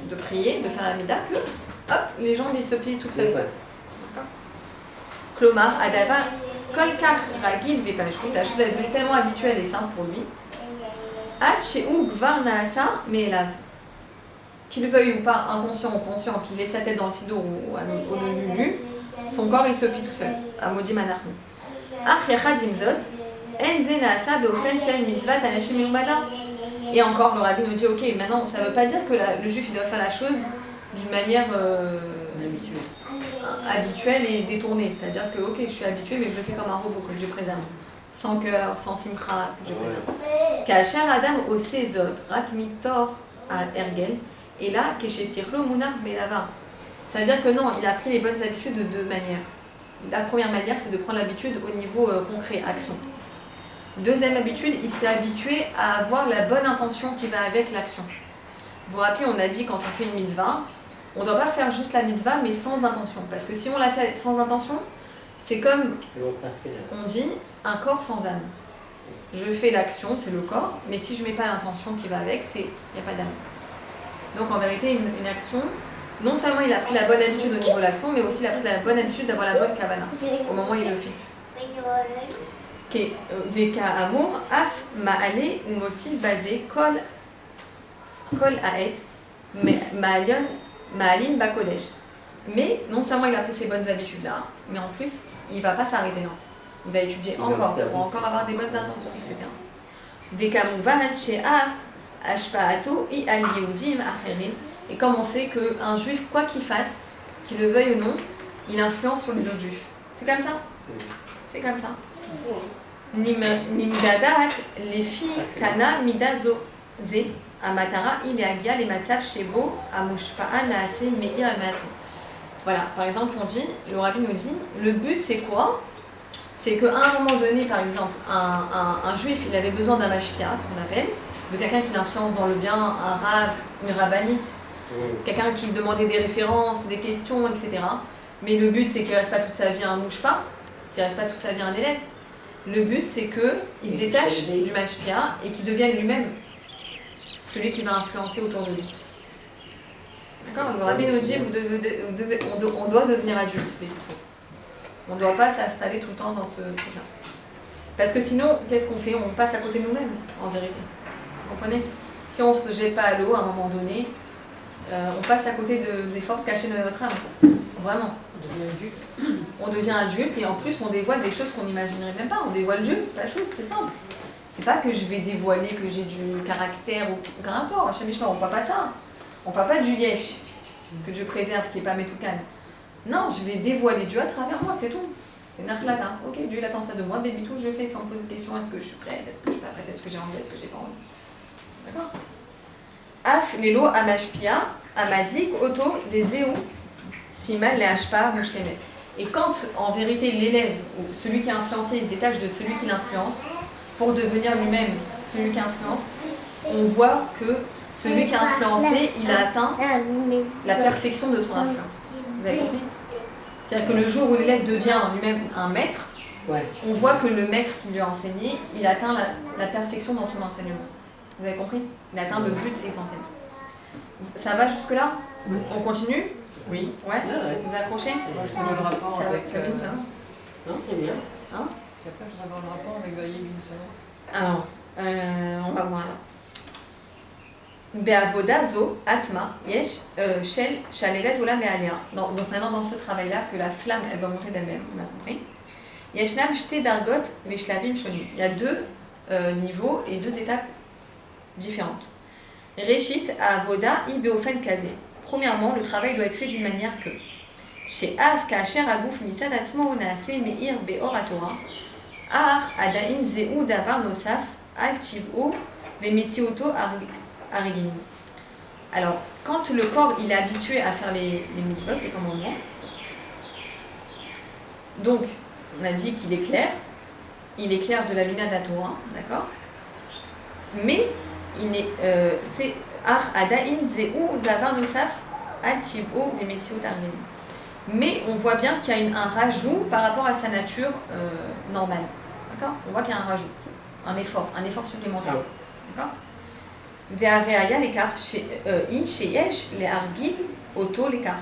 de prier, de faire la Hamida, que hop, les jambes ils se plient toutes seules. Klomar, Adava, Kolkar, Ragil, Vepashut, la chose est devenue tellement habituelle et simple pour lui. Hacheu Gvar Naasa, Meelav. Qu'il veuille ou pas, inconscient ou conscient, qu'il ait sa tête dans le sidour ou au lulu, son corps il se plie tout seul. À Modim Anachnu. Ach Yachad Imzot, Enze Naasa, Beofen Shen Mitzvat, Anashim Yumada. Et encore, le rabbi nous dit ok, maintenant ça ne veut pas dire que le juif il doit faire la chose d'une manière. Habituel et détourné, c'est-à-dire que ok, je suis habituée mais je le fais comme un robot que Dieu préserve, sans cœur, sans simcha, que Dieu préserve. Kacher Adam au Sezot, Rak Miktor à Ergel, et là, Keshe Sirlo Muna Belava. Ça veut dire que non, il a pris les bonnes habitudes de deux manières. La première manière, c'est de prendre l'habitude au niveau concret, action. Deuxième habitude, il s'est habitué à avoir la bonne intention qui va avec l'action. Vous vous rappelez, on a dit quand on fait une mitzvah, on ne doit pas faire juste la mitzvah, mais sans intention. Parce que si on la fait sans intention, c'est comme, on dit, un corps sans âme. Je fais l'action, c'est le corps, mais si je ne mets pas l'intention qui va avec, il n'y a pas d'âme. Donc en vérité, une action, non seulement il a pris la bonne habitude au niveau de l'action, mais aussi il a pris la bonne habitude d'avoir la bonne kavana au moment où il le fait. Veka amour, af ma'ale ou mosil basé kol aet ma'alim bakodesh. Mais non seulement il a pris ces bonnes habitudes là, mais en plus il va pas s'arrêter là. Il va étudier encore pour encore avoir des bonnes intentions, etc. Veka mouvan she'af ashpa'ato i al yehudim acherim. Et comme on sait qu'un juif, quoi qu'il fasse, qu'il le veuille ou non, il influence sur les autres juifs. C'est comme ça. C'est comme ça. Nimdadat les filles kana midazo ze amatara ileagia les matzav shebo amushpa'a naase meir almatzim. Voilà, par exemple, on dit, le rabbi nous dit, le but c'est quoi? C'est qu'à un moment donné, par exemple, un juif, il avait besoin d'un mashpia, ce qu'on appelle, de quelqu'un qui l'influence dans le bien, un rav, une rabbinite, quelqu'un qui demandait des références, des questions, etc. Mais le but, c'est qu'il ne reste pas toute sa vie un mouche-pas, qu'il ne reste pas toute sa vie un élève. Le but, c'est qu'il se détache du mashpia et qu'il devienne lui-même celui qui va influencer autour de lui. D'accord? Le rabbi nous dit, on doit devenir adulte. On ne doit pas s'installer tout le temps dans ce truc-là. Parce que sinon, qu'est-ce qu'on fait? On passe à côté de nous-mêmes, en vérité. Vous comprenez? Si on ne se jette pas à l'eau à un moment donné, on passe à côté des forces cachées de notre âme. Vraiment. On devient adulte et en plus on dévoile des choses qu'on n'imaginerait même pas. On dévoile Dieu, pas chou, c'est simple. C'est pas que je vais dévoiler que j'ai du caractère ou grimpant. On ne parle pas de ça. On ne parle pas du yesh, que Dieu préserve, qui n'est pas métoukan. Non, je vais dévoiler Dieu à travers moi, c'est tout. C'est nachlata. Ok, Dieu il attend ça de moi, baby tout, je fais sans me poser de questions. Est-ce que je suis prête? Est-ce que je suis pas prête? Est-ce que j'ai envie? Est-ce que j'ai pas envie? D'accord? Af lelo amashpia amadlik auto des zéo simal les hashpa mushlemet. Et quand en vérité l'élève ou celui qui est influencé il se détache de celui qui l'influence pour devenir lui-même celui qui influence, on voit que celui qui a influencé, il a atteint la perfection de son influence. Vous avez compris? C'est-à-dire que le jour où l'élève devient lui-même un maître, on voit que le maître qui lui a enseigné, il atteint la perfection dans son enseignement. Vous avez compris? Il atteint le but essentiel. Ça va jusque-là? Oui. On continue? Oui. Ouais? Vous accrochez? Moi, je te donne le rapport Ça va, avec. ça va, ça va. Non, c'est bien. Hein? Parce qu'après, je vais avoir le rapport avec Baye Binson. Alors, on va voir là. Be'avoda zo atma yesh shel shalevet olam ve'alea. Donc maintenant dans ce travail-là, que la flamme elle va monter d'elle-même, on a compris. Yeshnam shte dargot ve'shlavim shonim. Il y a deux niveaux et deux étapes différentes. Reshit avoda i beofen kaze. Premièrement, le travail doit être fait d'une manière que chez Av kasher aguf mitzad atzmo naase meir be'or haTorah ar adain zeu davar nosaf al tiv'o ve'metzioto Ariginim. Alors, quand le corps il est habitué à faire les mitzvot, les commandements, donc on a dit qu'il est clair, il est clair de la lumière de la Torah, d'accord? Mais c'est Ar Adain Zeu Davar Nosaf Al Tiv'o Vemetziot Ariginim. Mais on voit bien qu'il y a un rajout par rapport à sa nature normale, d'accord? On voit qu'il y a un rajout, un effort supplémentaire, d'accord? Ve'areaya l'écart sheyesh les argil auto l'écart.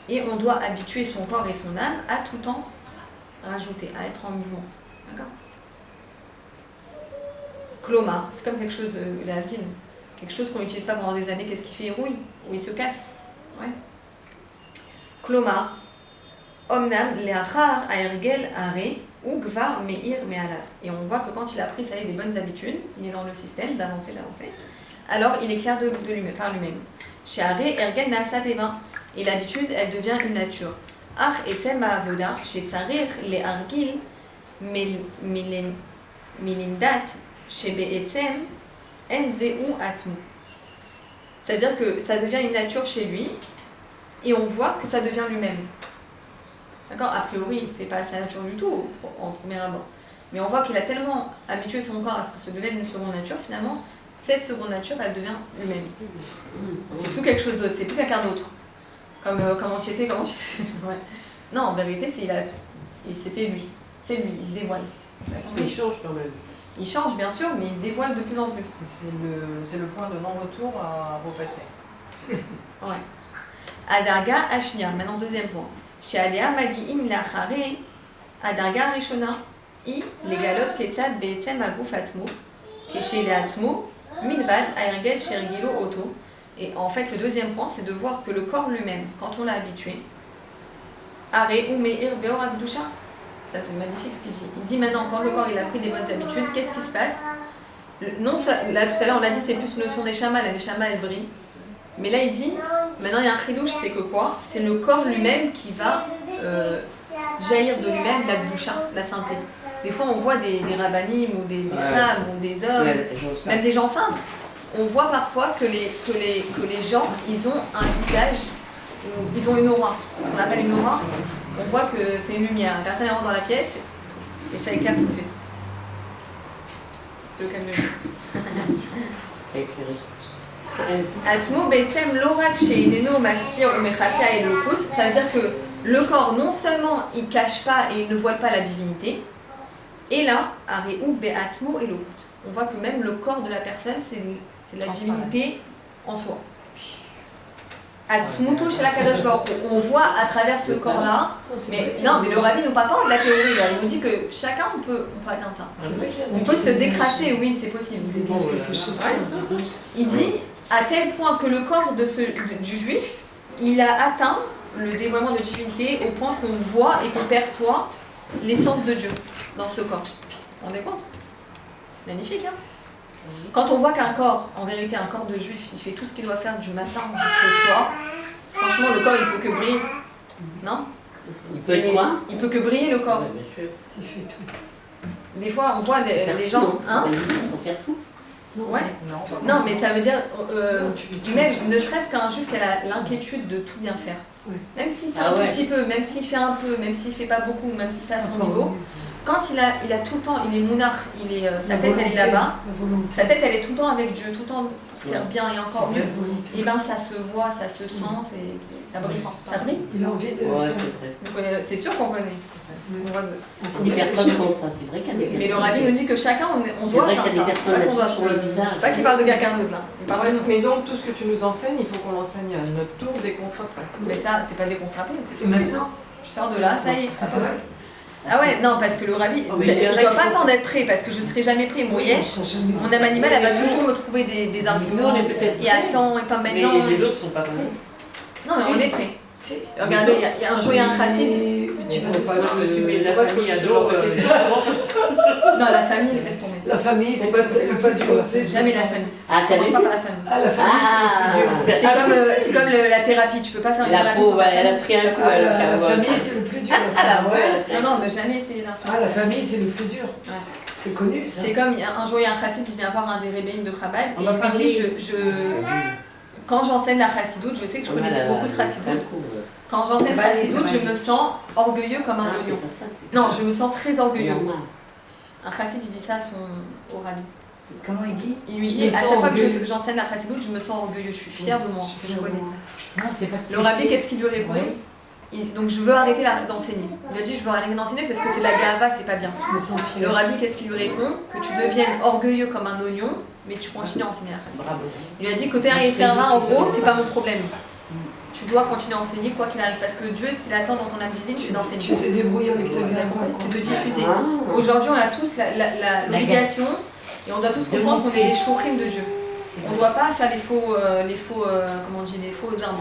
Et on doit habituer son corps et son âme à tout le temps rajouter, à être en mouvement. D'accord? Klomar, c'est comme quelque chose, la avdine, quelque chose qu'on n'utilise pas pendant des années, qu'est-ce qui fait? Il rouille ou il se casse. Ouais. Klomar, omnam le'achar aergel are ou gvar meir me'alav. Et on voit que quand il a pris ça des bonnes habitudes, il est dans le système d'avancer. Alors il est clair de lui-même, par lui-même. Chez Are Ergen Nasa Deva. Et l'habitude, elle devient une nature. Ach etzem ha'avoda, chez Tsarir le argil, milimdat, chez Be'etzem, en zeu atmu. C'est-à-dire que ça devient une nature chez lui, et on voit que ça devient lui-même. D'accord? A priori, c'est pas sa nature du tout, en premier abord. Mais on voit qu'il a tellement habitué son corps à ce que ça devienne une seconde nature, finalement, cette seconde nature, elle devient lui-même. C'est plus quelque chose d'autre, c'est plus quelqu'un d'autre. Comme comment tu étais. Ouais. Non, en vérité, c'était lui. C'est lui, il se dévoile. Il change quand même. Il change, bien sûr, mais il se dévoile de plus en plus. C'est le point de non-retour au passé. Ouais. Adarga Ashnia, maintenant deuxième point. Chez Alea Magi'im Lachare, Adarga Rishona, I, les galotes Ketzad Be'etzem Aguf Atzmo, Keshe Le'atzmo, Milvad Aergel Shergilo Oto. Et en fait, le deuxième point, c'est de voir que le corps lui-même, quand on l'a habitué, Are ou Meir Beor Agdusha. Ça, c'est magnifique ce qu'il dit. Il dit maintenant, quand le corps il a pris des bonnes habitudes, qu'est-ce qui se passe? Non, là, tout à l'heure, on a dit c'est plus une notion des chamas, les chamas, elles brillent. Mais là, il dit, maintenant, il y a un chidouche, c'est que quoi? C'est le corps lui-même qui va jaillir de lui-même la gdusha, la sainteté. Des fois, on voit des rabbinim ou des femmes ou des hommes, même des gens simples. On voit parfois que les gens, ils ont un visage, ils ont une aura. On l'appelle une aura. On voit que c'est une lumière. La personne rentre dans la pièce et ça éclaire tout de suite. C'est le cas de le Atzmo be'etzem lorak she'ineno mastir ou mechasea et lokut. Ça veut dire que le corps, non seulement il cache pas et il ne voile pas la divinité, et là, areu be'atzmo et lokut. On voit que même le corps de la personne, c'est la divinité en soi. Atzmuto chez la Kadosh Baruch Hu. On voit à travers ce corps-là, mais le rabbi nous parle pas de la théorie, là. Il nous dit que chacun on peut atteindre ça. On peut se décrasser, oui, c'est possible. Ouais. Il dit à tel point que le corps du juif, il a atteint le dévoilement de divinité au point qu'on voit et qu'on perçoit l'essence de Dieu dans ce corps. Vous vous rendez compte? Magnifique, hein? Quand on voit qu'un corps, en vérité un corps de juif, il fait tout ce qu'il doit faire du matin jusqu'au soir, franchement le corps il peut que briller, non? Il peut être quoi? Il peut que briller le corps. Bien sûr. S'il fait tout. Des fois on voit les gens... Hein? On peut faire tout. Ouais. Non, mais ça veut dire, même ne serait-ce qu'un juif qui a l'inquiétude de tout bien faire. Même si c'est un tout petit peu, même s'il fait un peu, même s'il fait pas beaucoup, même s'il fait à son niveau, quand il a tout le temps, il est mounach, sa tête elle est là-bas, sa tête elle est tout le temps avec Dieu, tout le temps pour faire bien et encore mieux, et ben ça se voit, ça se sent, ça brille. Ça brille. Il a envie de. Ouais, faire. c'est vrai. C'est sûr qu'on connaît. On Des connaît personnes les font chiffres. ça, c'est vrai qu'il y a des Mais le personnes. rabbi nous dit que chacun on C'est doit vrai faire qu'il y a des ça. C'est pas qu'on doit personnes sur le visage. C'est pas qu'il parle de quelqu'un d'autre là. Il parle de nous. Mais donc tout ce que tu nous enseignes, il faut qu'on l'enseigne à notre tour dès qu'on sera prêt. Mais ça, c'est pas dès qu'on se rappelle, C'est c'est tout de suite. maintenant. Je sors de là, ça y est. Hop, hop. Ah ouais, non, parce que le rabbi, Oh, mais il y en a je dois qui pas sont- attendre d'être prêt parce que je serai jamais prêt. Mon Oui, yesh, on sera jamais- mon âme animale, elle va toujours me trouver des Nous, arguments. on est peut-être Et attends, et pas mais maintenant. les autres sont pas prêts. Non, mais on est prêt. Si. Regardez, il y a un jour, il y a un chassid. Tu vas Faut te pas sauver. se- La faut pas se famille poser à ce genre de dos, questions. Non, la famille, laisse tomber. La famille, Faut pas c'est se- le pas plus se dur. poser. Jamais la famille. Ah, On t'as commence vu? pas par la famille. Ah, la famille, c'est le plus dur. C'est comme la thérapie, tu peux pas faire une La thérapie peau, sur ta ouais, elle a famille. pris un c'est coup, pas Ah, elle possible. a la fait un famille, c'est le plus dur. Ah, la ouais, elle a fait Non, un non, ne jamais essayer Ah, la d'influencer. famille, c'est le plus dur. Ouais. C'est connu, ça. C'est comme un jour, il y a un chassid qui vient voir un des rébellions de Chabad et On il va lui parler. dit quand j'enseigne la chassidoute, je sais que je connais beaucoup de chassidoute. Quand j'enseigne la chassidoute, je me sens orgueilleux comme un oignon. Non, je me sens très orgueilleux. Un chassid, il dit ça au rabbi. Comment il dit? Il lui Je dit, me à sens chaque fois que orgueilleux. j'enseigne la chassidoute, je me sens orgueilleux, je suis fière de moi, que je connais. Non, c'est pas Le rabbi, qu'est-ce qu'il lui répond? Oui. Donc je veux arrêter d'enseigner. Il lui a dit, je veux arrêter d'enseigner parce que c'est de la gava, c'est pas bien. Je me sens Le fière. rabbi, qu'est-ce qu'il lui répond? Que tu deviennes orgueilleux comme un oignon, mais tu continues à enseigner la chassidoute. Bravo. Il lui a dit, côté Yetzirah, en gros, c'est pas mon problème. Tu dois continuer à enseigner quoi qu'il arrive, parce que Dieu, ce qu'il attend dans ton âme divine, c'est Tu d'enseigner. t'es débrouillé avec ta T'as vie. compris? C'est de diffuser. Ah. Aujourd'hui, on a tous l'obligation, et on doit tous comprendre qu'on est des chourim de Dieu. On ne doit pas faire les faux comment on dit, les faux armes,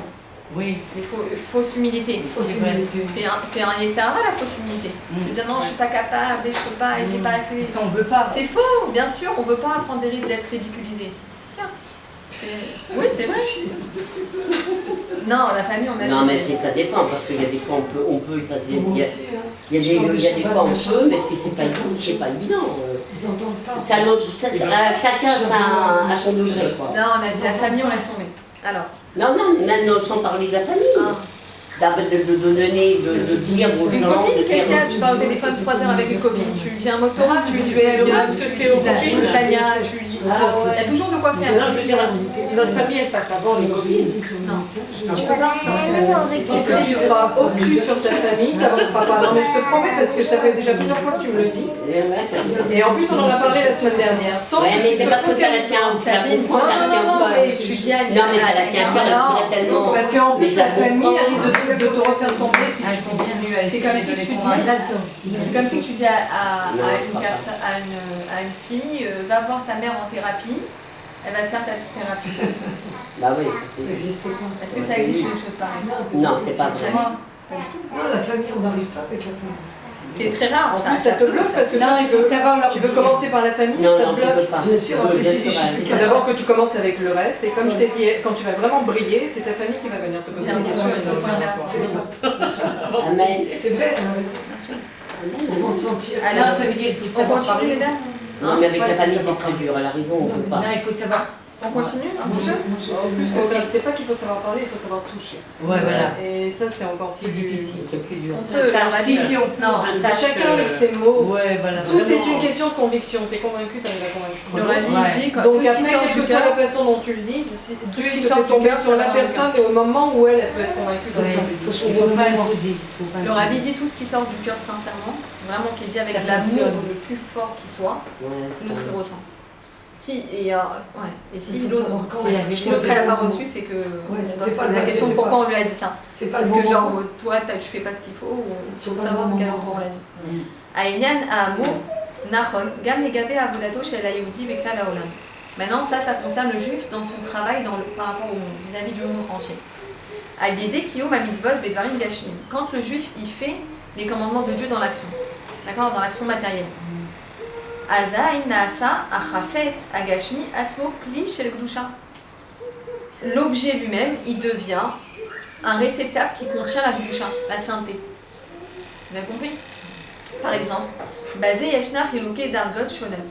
Oui. les fausses humilités. Fausse C'est vrai. humilité. C'est un Yetzirah, la fausse humilité. Se dire non, je suis pas capable, et je peux pas, et j'ai pas assez. Parce qu'on veut pas. C'est faux, bien sûr, on veut pas prendre des risques d'être ridiculisé. C'est ça. Oui, c'est vrai. Non, la famille, on a Non, dit, mais ça dépend, parce qu'il y a des fois, on peut, ça, c'est- Moi il y a, aussi, hein. il y a des, il y a des fois, on peut, mais c'est pas évident. Ils entendent pas. Chacun a son degré, quoi. Non, on a dit la famille, on laisse tomber. Alors, Non, non, maintenant, sans parler de la famille. hein. De donner, de dire aux Une gens. copine, de qu'est-ce qu'il y a? faire- Tu parles au téléphone 3 heures avec une copine, tu lui dis un mot de Torah, tu lui dis bien, dommage tu que lui c'est aux dis copines. Tania, tu lui dis. Il y a toujours de quoi faire. Non, je veux dire, notre famille, elle passe avant les copines. Non. Tu Je peux pas. Si toi tu seras au cul sur ta famille, t'avanceras pas. Non mais je te promets parce que ça fait déjà plusieurs fois que tu me le dis. Et en plus on en a parlé la semaine dernière. Tant Ouais, que mais tu c'est te parce que ça la focalises- tient au cœur. Sabine, comprends, ça la tient au cœur. mais tu dis à Non, mais ça la tient à cœur, elle Non, pourrait tellement. parce qu'en Mais plus ça la famille comprend. risque de te refaire tomber si tu continues à C'est essayer comme de si les tu dis- convaincre. C'est comme si tu dis à Non, une pas personne, à une fille, va voir ta mère en thérapie, elle va te faire ta thérapie. Bah oui. Ça n'existe pas. Est-ce que ça existe une chose pareille? Non, c'est pas vrai. Jamais. Pas du tout. Non, la famille, on n'arrive pas avec la famille. C'est très rare. En plus ça te bluffe parce que Non, toi, il faut savoir leur tu veux commencer par la famille, Non, ça non, te tu bluffe. peux pas. Bien sûr, Tu peux, petit, bien je sûr, suis ouais. plus Il faut d'abord que tu commences avec le reste et comme je t'ai dit, quand tu vas vraiment briller, c'est ta famille qui va venir te poser Bien des sûr, questions. il faut faire la- C'est ça. Amen. C'est vrai, elle a raison. Bien sûr. Ils vont se sentir. Alors, Non, ça veut dire qu'il faut On savoir continue, parler. mesdames? Non, mais avec la famille, c'est très dur. Elle a raison, on peut pas. Non, il faut savoir. On continue un petit peu? En plus que ça, c'est pas qu'il faut savoir parler, il faut savoir toucher. Ouais, voilà. Et ça c'est encore C'est plus difficile. C'est plus dur. On peut, on va dire. Si on Non. Chacun avec ses mots. Ouais, voilà. Tout est vraiment. une question de conviction. T'es convaincu, t'arrives à convaincre. Le rabbi Ouais. dit que Donc tout ce qui après, sort quelle du que soit cœur, la façon dont tu le dis, Dieu ce qui il te sort fait du tomber cœur, sur ça la va dans le personne et au moment où elle peut être convaincue. Ouais, ça. il faut pas imposer. le rabbi dit tout ce qui sort du cœur sincèrement, vraiment qui est dit avec Ça l'amour fonctionne. le plus fort qui soit, Ouais, l'autre il ressent. Si, et si Il faut l'autre savoir quand c'est la même. même si l'autre elle n'a pas reçu, c'est que c'était on doit se pas poser la là, question de c'était pourquoi pas- on lui a dit ça. C'est pas Parce le que bon genre, moment. toi tu fais pas ce qu'il faut, ou il faut C'est pas savoir le de quel moment. endroit on l'a dit. Aïnian Amo, Nachon, Gam Legabe Avodato Shel Hayoudi Bekla Laolam. Maintenant, ça concerne le juif dans son travail par rapport vis-à-vis du monde entier. Agede Kiyom Mitzvot Bedvarim Gashmim. Quand le juif il fait les commandements de Dieu dans l'action, d'accord, dans l'action matérielle. Azaï Naasa Achafetz Agashmi Atzmo Kli Shel Gdusha. L'objet lui-même, il devient un réceptacle qui contient la Gdusha, la sainteté. Vous avez compris? Par exemple, Bazé Yeshna Chilouke Dargot Shonot.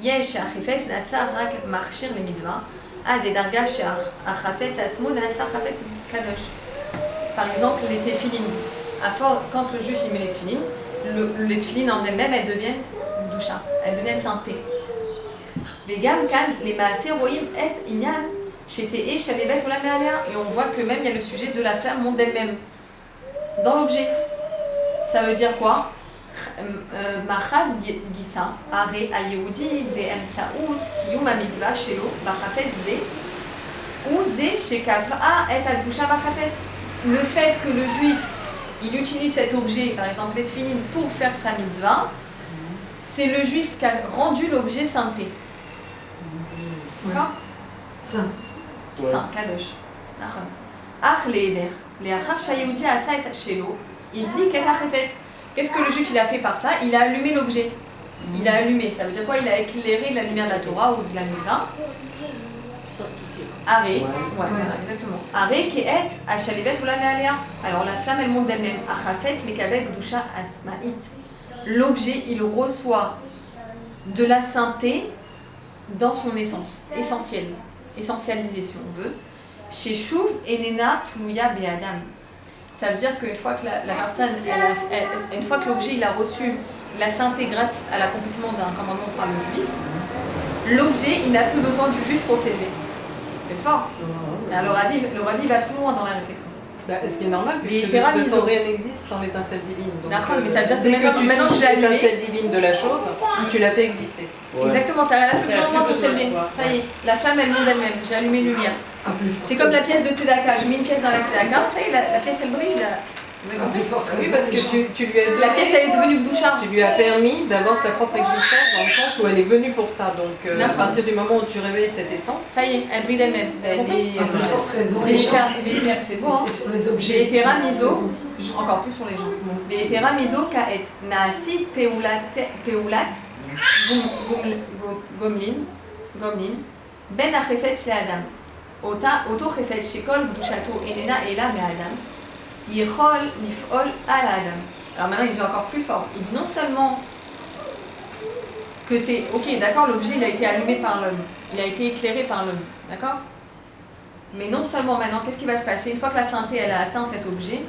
Yesh Achafetz Natsa Rak Marchir le Mitzvah. A des Dargash Achafetz Atzmo Nasa Achafetz Kadosh. Par exemple, les téphilines. Quand le juif il met les téphilines, les tefilines en elles-mêmes, elles deviennent doucha, elles deviennent saintes. Vegam kan les maaseh roim et inyan shete'e shalevet olam me'alea. Et on voit que même il y a le sujet de la flamme monte d'elle-même dans l'objet. Ça veut dire quoi? Machad gisa are ayehudi be'emtsaout kiyum hamitzvah shelo bachafetz ze ou ze shekav'a et al doucha bachafetz. Le fait que le juif il utilise cet objet, par exemple les tefilines, pour faire sa mitzvah, c'est le juif qui a rendu l'objet sainté. D'accord? Saint. Saint, kadosh. Nachon. Ach le'eder, le'achar shayehudi asa et shelo, idlik et hachefetz. Qu'est-ce que le juif il a fait par ça? Il a allumé l'objet. Il a allumé, ça veut dire quoi? Il a éclairé la lumière de la Torah ou de la mitzvah. Are, ouais, voilà, exactement. Are ke'et hashalivet olam me'alea. Alors la flamme elle monte d'elle-même. Achafetz mekabel gdusha atzma'it. L'objet il reçoit de la sainteté dans son essence, essentielle, essentialisée si on veut. Chez Shuv enena tluya be'adam. Ça veut dire qu'une fois que la personne, une fois que l'objet il a reçu la sainteté grâce à l'accomplissement d'un commandement par le juif, l'objet il n'a plus besoin du juif pour s'élever. C'est fort. Alors le Rabbi va plus loin dans la réflexion. Bah, ce qui est normal, puisque de toute façon rien n'existe sans l'étincelle divine. Donc, mais ça veut dire que dès maintenant que tu j'ai allumé l'étincelle divine de la chose, tu l'as fait exister. Exactement, ça n'a plus besoin de moi pour s'élever. Ça y est, la flamme elle monte d'elle-même, j'ai allumé une lumière. C'est comme la pièce de Tzedaka, je mets une pièce dans la Tzedaka, ça y est, la pièce elle brille. Vous avez compris? Oui, parce que tu lui as donné, la pièce elle est devenue Gdoucha. tu lui as permis d'avoir sa propre existence dans le sens où elle est venue pour ça. Donc à partir du moment où tu réveilles cette essence, ça y est, elle brille d'elle-même. Vous avez elle compris? est. À plus forte raison. C'est beau, hein? C'est sur les objets. Ve'etera miso, encore plus sur les gens. Ve'etera miso ka'et na'asit peulat gomlin ben achefetz le'adam. אותו חפץ שכל קדושתו איננה אלא מאדם, יכול לפעול על האדם. Alors maintenant il dit encore plus fort. Il dit non seulement que c'est ok, d'accord, l'objet il a été allumé par l'homme, il a été éclairé par l'homme, d'accord? Mais non seulement maintenant, qu'est-ce qui va se passer? Une fois que la sainteté elle a atteint cet objet,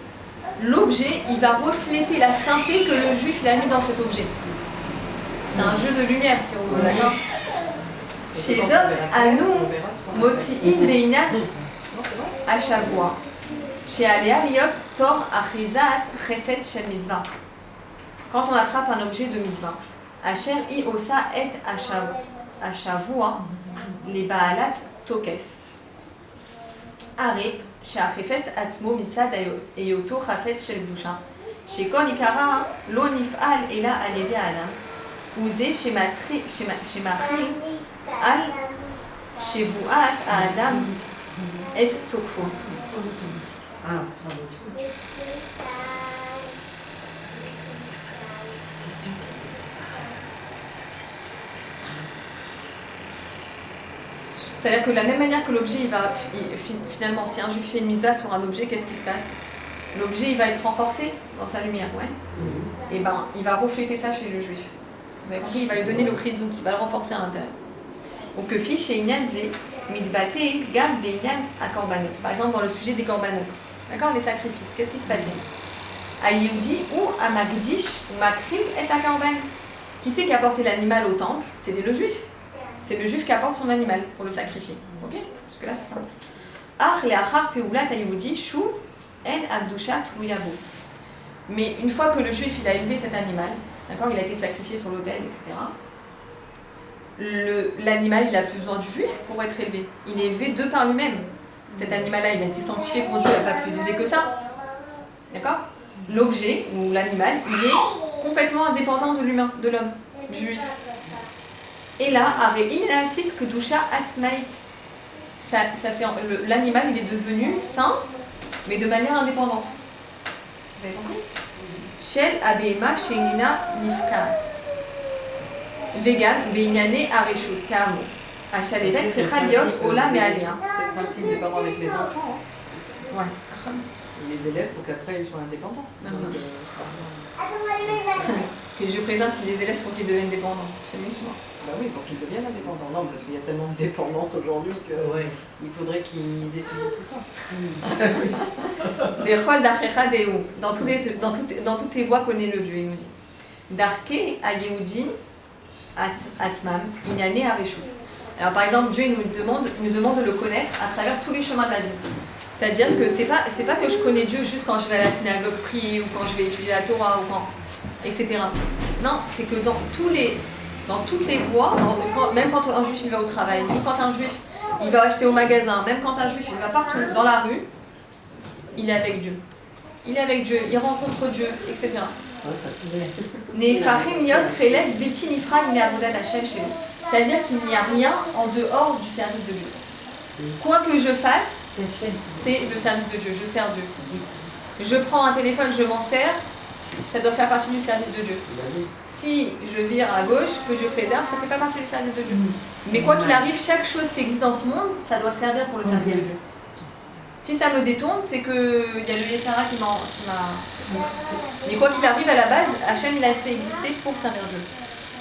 l'objet il va refléter la sainteté que le juif il a mis dans cet objet. C'est un jeu de lumière si on veut, d'accord? Chez Zot, à nous, Motsi'im Beinyan Ashavua. Chez Alea Liot, Tor Achrizat Chefetz Shel Mitzvah. Quand on attrape un objet de mitzvah, Asher I Osa et Ashavua, les Baalat Tokef. Are, chez Achefetz Atzmo Mitzad Eyoto Chafetz Shel Gdusha. Chez Kol Ikara, Lo Nif'al Ela Al Yedi Adam. Uze Shemachil Al Shevuat Adam et Tokfo. C'est-à-dire que de la même manière que l'objet, finalement, si un juif fait une mitzvah sur un objet, qu'est-ce qui se passe? L'objet, il va être renforcé dans sa lumière, ouais. Et ben, il va refléter ça chez le juif. Vous avez compris? Il va lui donner le chrizouk, il va le renforcer à l'intérieur. Ou que fi chez Inyan Zé, mitbate gam beinyan à korbanot. Par exemple, dans le sujet des korbanot. D'accord? Les sacrifices. Qu'est-ce qui se passait? À Yehudi ou à Magdish ou Makriv et à korban. Qui c'est qui a apporté l'animal au temple? C'est le juif. C'est le juif qui apporte son animal pour le sacrifier. Ok? Jusque-là, c'est simple. Ach leachar peulat à Yehudi shuv en abdusha truyabo. Mais une fois que le juif il a élevé cet animal, d'accord, il a été sacrifié sur l'autel, etc. L'animal, il n'a plus besoin du juif pour être élevé. Il est élevé de par lui-même. Cet animal-là, il a été sanctifié pour Dieu, il n'a pas plus élevé que ça. D'accord? L'objet, ou l'animal, il est complètement indépendant de l'humain, de l'homme, du juif. Et là, Are'in que Dusha Atzmaït. L'animal, il est devenu saint, mais de manière indépendante. Vous avez compris? Shel Abema Shenina Nifkat. Vegan, Beignane Areshut, Kamo. Achalevet, c'est Khaliot, Ola, Mealia. C'est le principe des parents avec les enfants. Ouais. Et les élèves pour qu'après ils soient indépendants. Et je préserve que les élèves pour qu'ils deviennent dépendants. C'est mieux, moi. Bah oui, pour qu'ils deviennent indépendants. Non, parce qu'il y a tellement de dépendance aujourd'hui qu'il faudrait qu'ils étudient tout ça. Bechol d'Achecha Deu. Dans toutes tes voies, connais le Dieu, il nous dit. Darke Ayehudin Atzmam, Inyane Areshut. Alors par exemple, Dieu il nous demande de le connaître à travers tous les chemins de la vie. C'est-à-dire que c'est pas que je connais Dieu juste quand je vais à la synagogue prier ou quand je vais étudier la Torah ou quand, etc. Non, c'est que dans toutes les voies, même quand un juif il va au travail, même quand un juif il va acheter au magasin, même quand un juif il va partout dans la rue, il est avec Dieu. Il est avec Dieu, il rencontre Dieu, etc. C'est-à-dire qu'il n'y a rien en dehors du service de Dieu. Quoi que je fasse, c'est le service de Dieu, je sers Dieu. Je prends un téléphone, je m'en sers, ça doit faire partie du service de Dieu. Si je vire à gauche, que Dieu préserve, ça ne fait pas partie du service de Dieu. Mais quoi qu'il arrive, chaque chose qui existe dans ce monde, ça doit servir pour le service de Dieu. Si ça me détourne, c'est qu'il y a le Yetzara qui m'a... Mais quoi qu'il arrive, à la base, Hachem il a fait exister pour servir Dieu.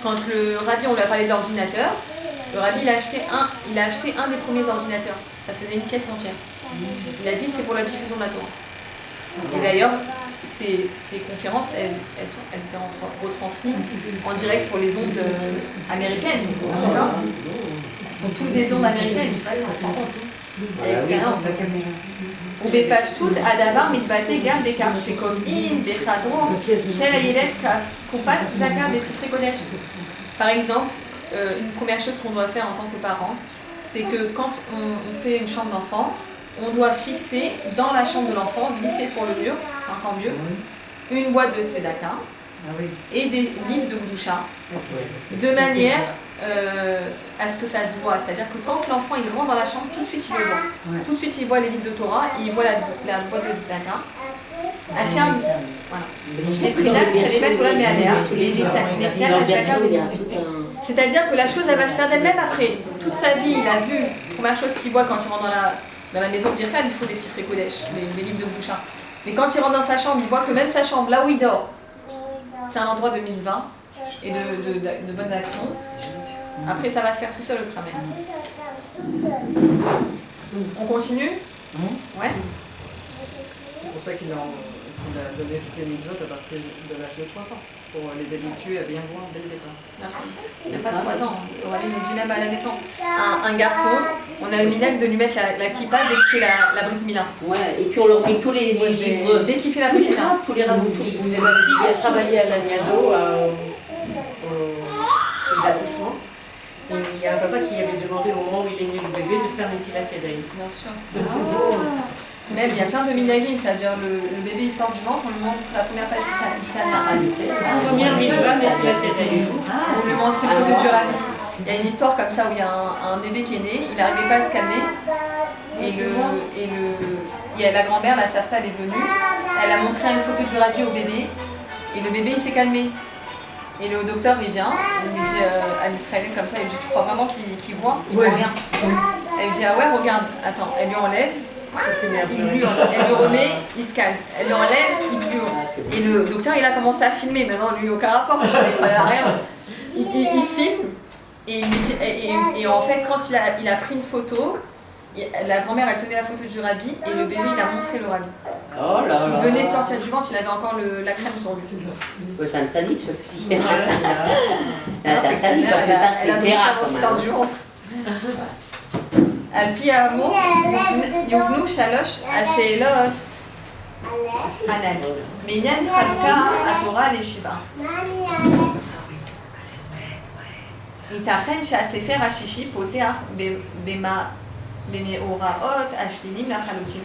Quand le rabbi, on lui a parlé de l'ordinateur, le rabbi il a acheté un des premiers ordinateurs. Ça faisait une pièce entière. Il a dit c'est pour la diffusion de la Torah. Et d'ailleurs, ces conférences, elles étaient retransmises en direct sur les ondes américaines. D'accord ? Ce sont toutes des ondes américaines, je ne sais pas si on se rend compte. Il y a l'expérience. Ou Bepashtut, Adavar, Mitbate, Gam, Bekar, Shekovim, Bechadro, Shel Ayelet, Kaf, Kupat, Zakar, Besifre Kodesh. Par exemple, une première chose qu'on doit faire en tant que parent, c'est que quand on fait une chambre d'enfant, on doit fixer dans la chambre de l'enfant, visser sur le mur, c'est encore mieux, une boîte de tzedaka et des livres de Gdusha, de manière à ce que ça se voit. C'est-à-dire que quand l'enfant il rentre dans la chambre, tout de suite il le voit. Tout de suite il voit les livres de Torah, il voit la boîte de tzedaka. Hachem, voilà. Les prinak, Shalevet, Olam et Alea, les tiens, la tzedaka. C'est-à-dire que la chose elle va se faire d'elle-même après. Toute sa vie, il a vu, première chose qu'il voit quand il rentre dans la maison de Birkal, il faut des Sifrei Kodesh, les livres de Gdusha. Mais quand il rentre dans sa chambre, il voit que même sa chambre, là où il dort, c'est un endroit de mitzvah et de bonnes actions. Après, ça va se faire tout seul au travail. On continue ? Ouais. C'est pour ça qu'il a donné toutes ces mitzvot à partir de l'âge de 3 ans. C'est pour les habituer à bien voir dès le départ. Il n'y a pas 3 ans. Le rabbi nous dit même à la naissance. Un garçon, on a le minag de lui mettre la kippa dès qu'il fait la brit mila. Ouais, et puis on leur met tous les livres. Dès qu'il fait la brit mila. Tous les rabbins. C'est ma fille qui a travaillé à l'Agnado, d'accouchement. Et il y a un papa qui avait demandé au moment où il est né le bébé de faire Netilat Yadayim. Bien sûr. Donc c'est beau. Même, il y a plein de minagim, c'est-à-dire le bébé il sort du ventre, on lui montre la première page du Tanya. Première mitzvah, Netilat Yadayim. On lui montre une photo du rabbi. Il y a une histoire comme ça où il y a un bébé qui est né, il n'arrivait pas à se calmer. Et il y a la grand-mère, la Safta, elle est venue, elle a montré une photo du rabbi au bébé, et le bébé il s'est calmé. Et le docteur il vient, il lui dit à l'Israélien comme ça, il lui dit tu crois vraiment qu'il voit ? Il voit rien. Elle lui dit ah ouais regarde, attends, elle lui enlève. Elle lui remet, il se calme. Elle lui enlève, il pleure. Et le docteur, il a commencé à filmer. Maintenant, lui, aucun rapport. Il ne rien. Il filme. Et en fait, quand il a pris une photo, la grand-mère, elle tenait la photo du rabbi. Et le bébé, il a montré le rabbi. Oh là là. Il venait de sortir du ventre, il avait encore la crème sur lui. C'est un sadique, ce petit. Non, c'est que sa mère, elle a montré avant qu'il sorte du ventre. על פי האמור, יובנו 3 השאלות הנ"ל. בעניין חלוקה התורה לשבעה. ייתכן שהספר השישי פותח במאורעות השלילים לחלוטין.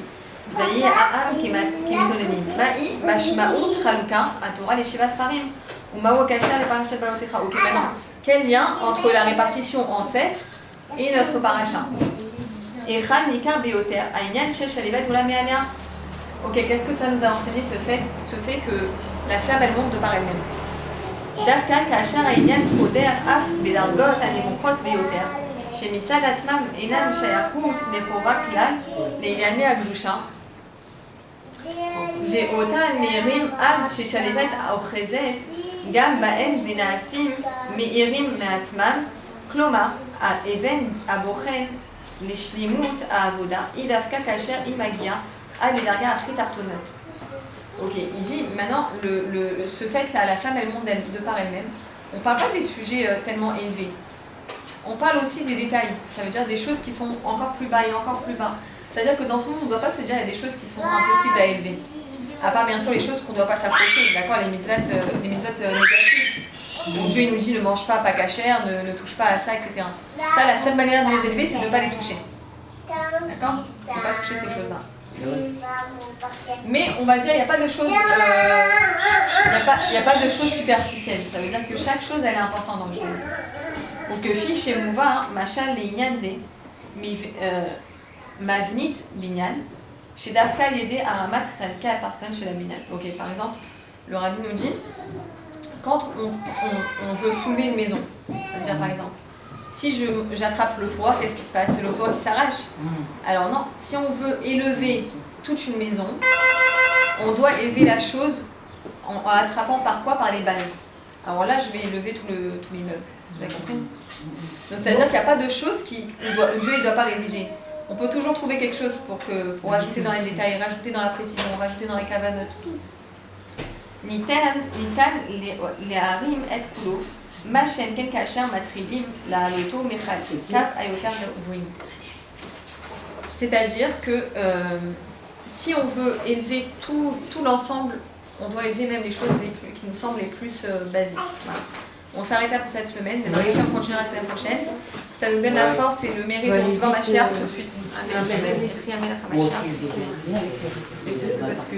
ויהיה העם כמתוננים. מהי משמעות חלוקה התורה לשבעה ספרים? ומהו הקשר לפרשת בלותיך? Ok, maintenant, quel lien entre la répartition en 7 et notre paracha? Et Khan Nikar Beoter, Aïnian Shesh Alivet Olam et Alea. Ok, qu'est-ce que ça nous a enseigné ce fait que la flamme elle monte de par elle-même? Dafka Kachar Aïnian Poder Af Bedargot Anemuchot Beoter. Chez Mitzad Atmam Enam Shayachut Nechora Klal Leilyane Agdusha. Veota Merim Ad Shesh Alivet Aochezet Gam Baem Venaasim Meirim Meatmam Kloma A Even Abochen. לשלימות העבודה, היא דווקא כאשר היא מגיעה עד לדרגה הכי תחתונות. Ok, il dit maintenant, ce fait-là, la flamme, elle monte de par elle-même. On ne parle pas des sujets tellement élevés. On parle aussi des détails. Ça veut dire des choses qui sont encore plus bas et encore plus bas. C'est-à-dire que dans ce monde, on ne doit pas se dire qu'il y a des choses qui sont impossibles à élever. À part bien sûr les choses qu'on ne doit pas s'approcher, d'accord, les mitzvot négatives. Donc Dieu il nous dit ne mange pas cachère, ne touche pas à ça, etc. Ça, la seule manière de les élever, c'est de ne pas les toucher. D'accord? Ne pas toucher ces choses-là. Mais on va dire, il n'y a pas de choses, il y a pas de choses superficielles. Ça veut dire que chaque chose, elle est importante dans le judaïsme. Donc, fi chez Mouva, machal le inyanze, mavnit binyan, chez Dafka l'idée aramat kalka partan chez la binyan. Ok, par exemple, le rabbi nous dit, quand on veut soulever une maison, c'est-à-dire par exemple, si j'attrape le toit, qu'est-ce qui se passe? C'est le toit qui s'arrache. Alors non, si on veut élever toute une maison, on doit élever la chose en attrapant par quoi? Par les bases. Alors là, je vais élever tout l'immeuble. Vous avez compris? Donc ça veut dire qu'il n'y a pas de choses où Dieu ne doit pas résider. On peut toujours trouver quelque chose pour rajouter dans les détails, rajouter dans la précision, rajouter dans les cavanotes, tout. Nitan les harim et kulo. Machen ken kacher matridim la loto mechal kaf ayotar voim. C'est-à-dire que si on veut élever tout l'ensemble, on doit élever même les choses qui nous semblent les plus basiques. Voilà. On s'arrête là pour cette semaine, mais on continuera la semaine prochaine. Ça nous donne la force et le mérite de recevoir ma chère tout de suite. Amen. Moi aussi, je dirais. Parce que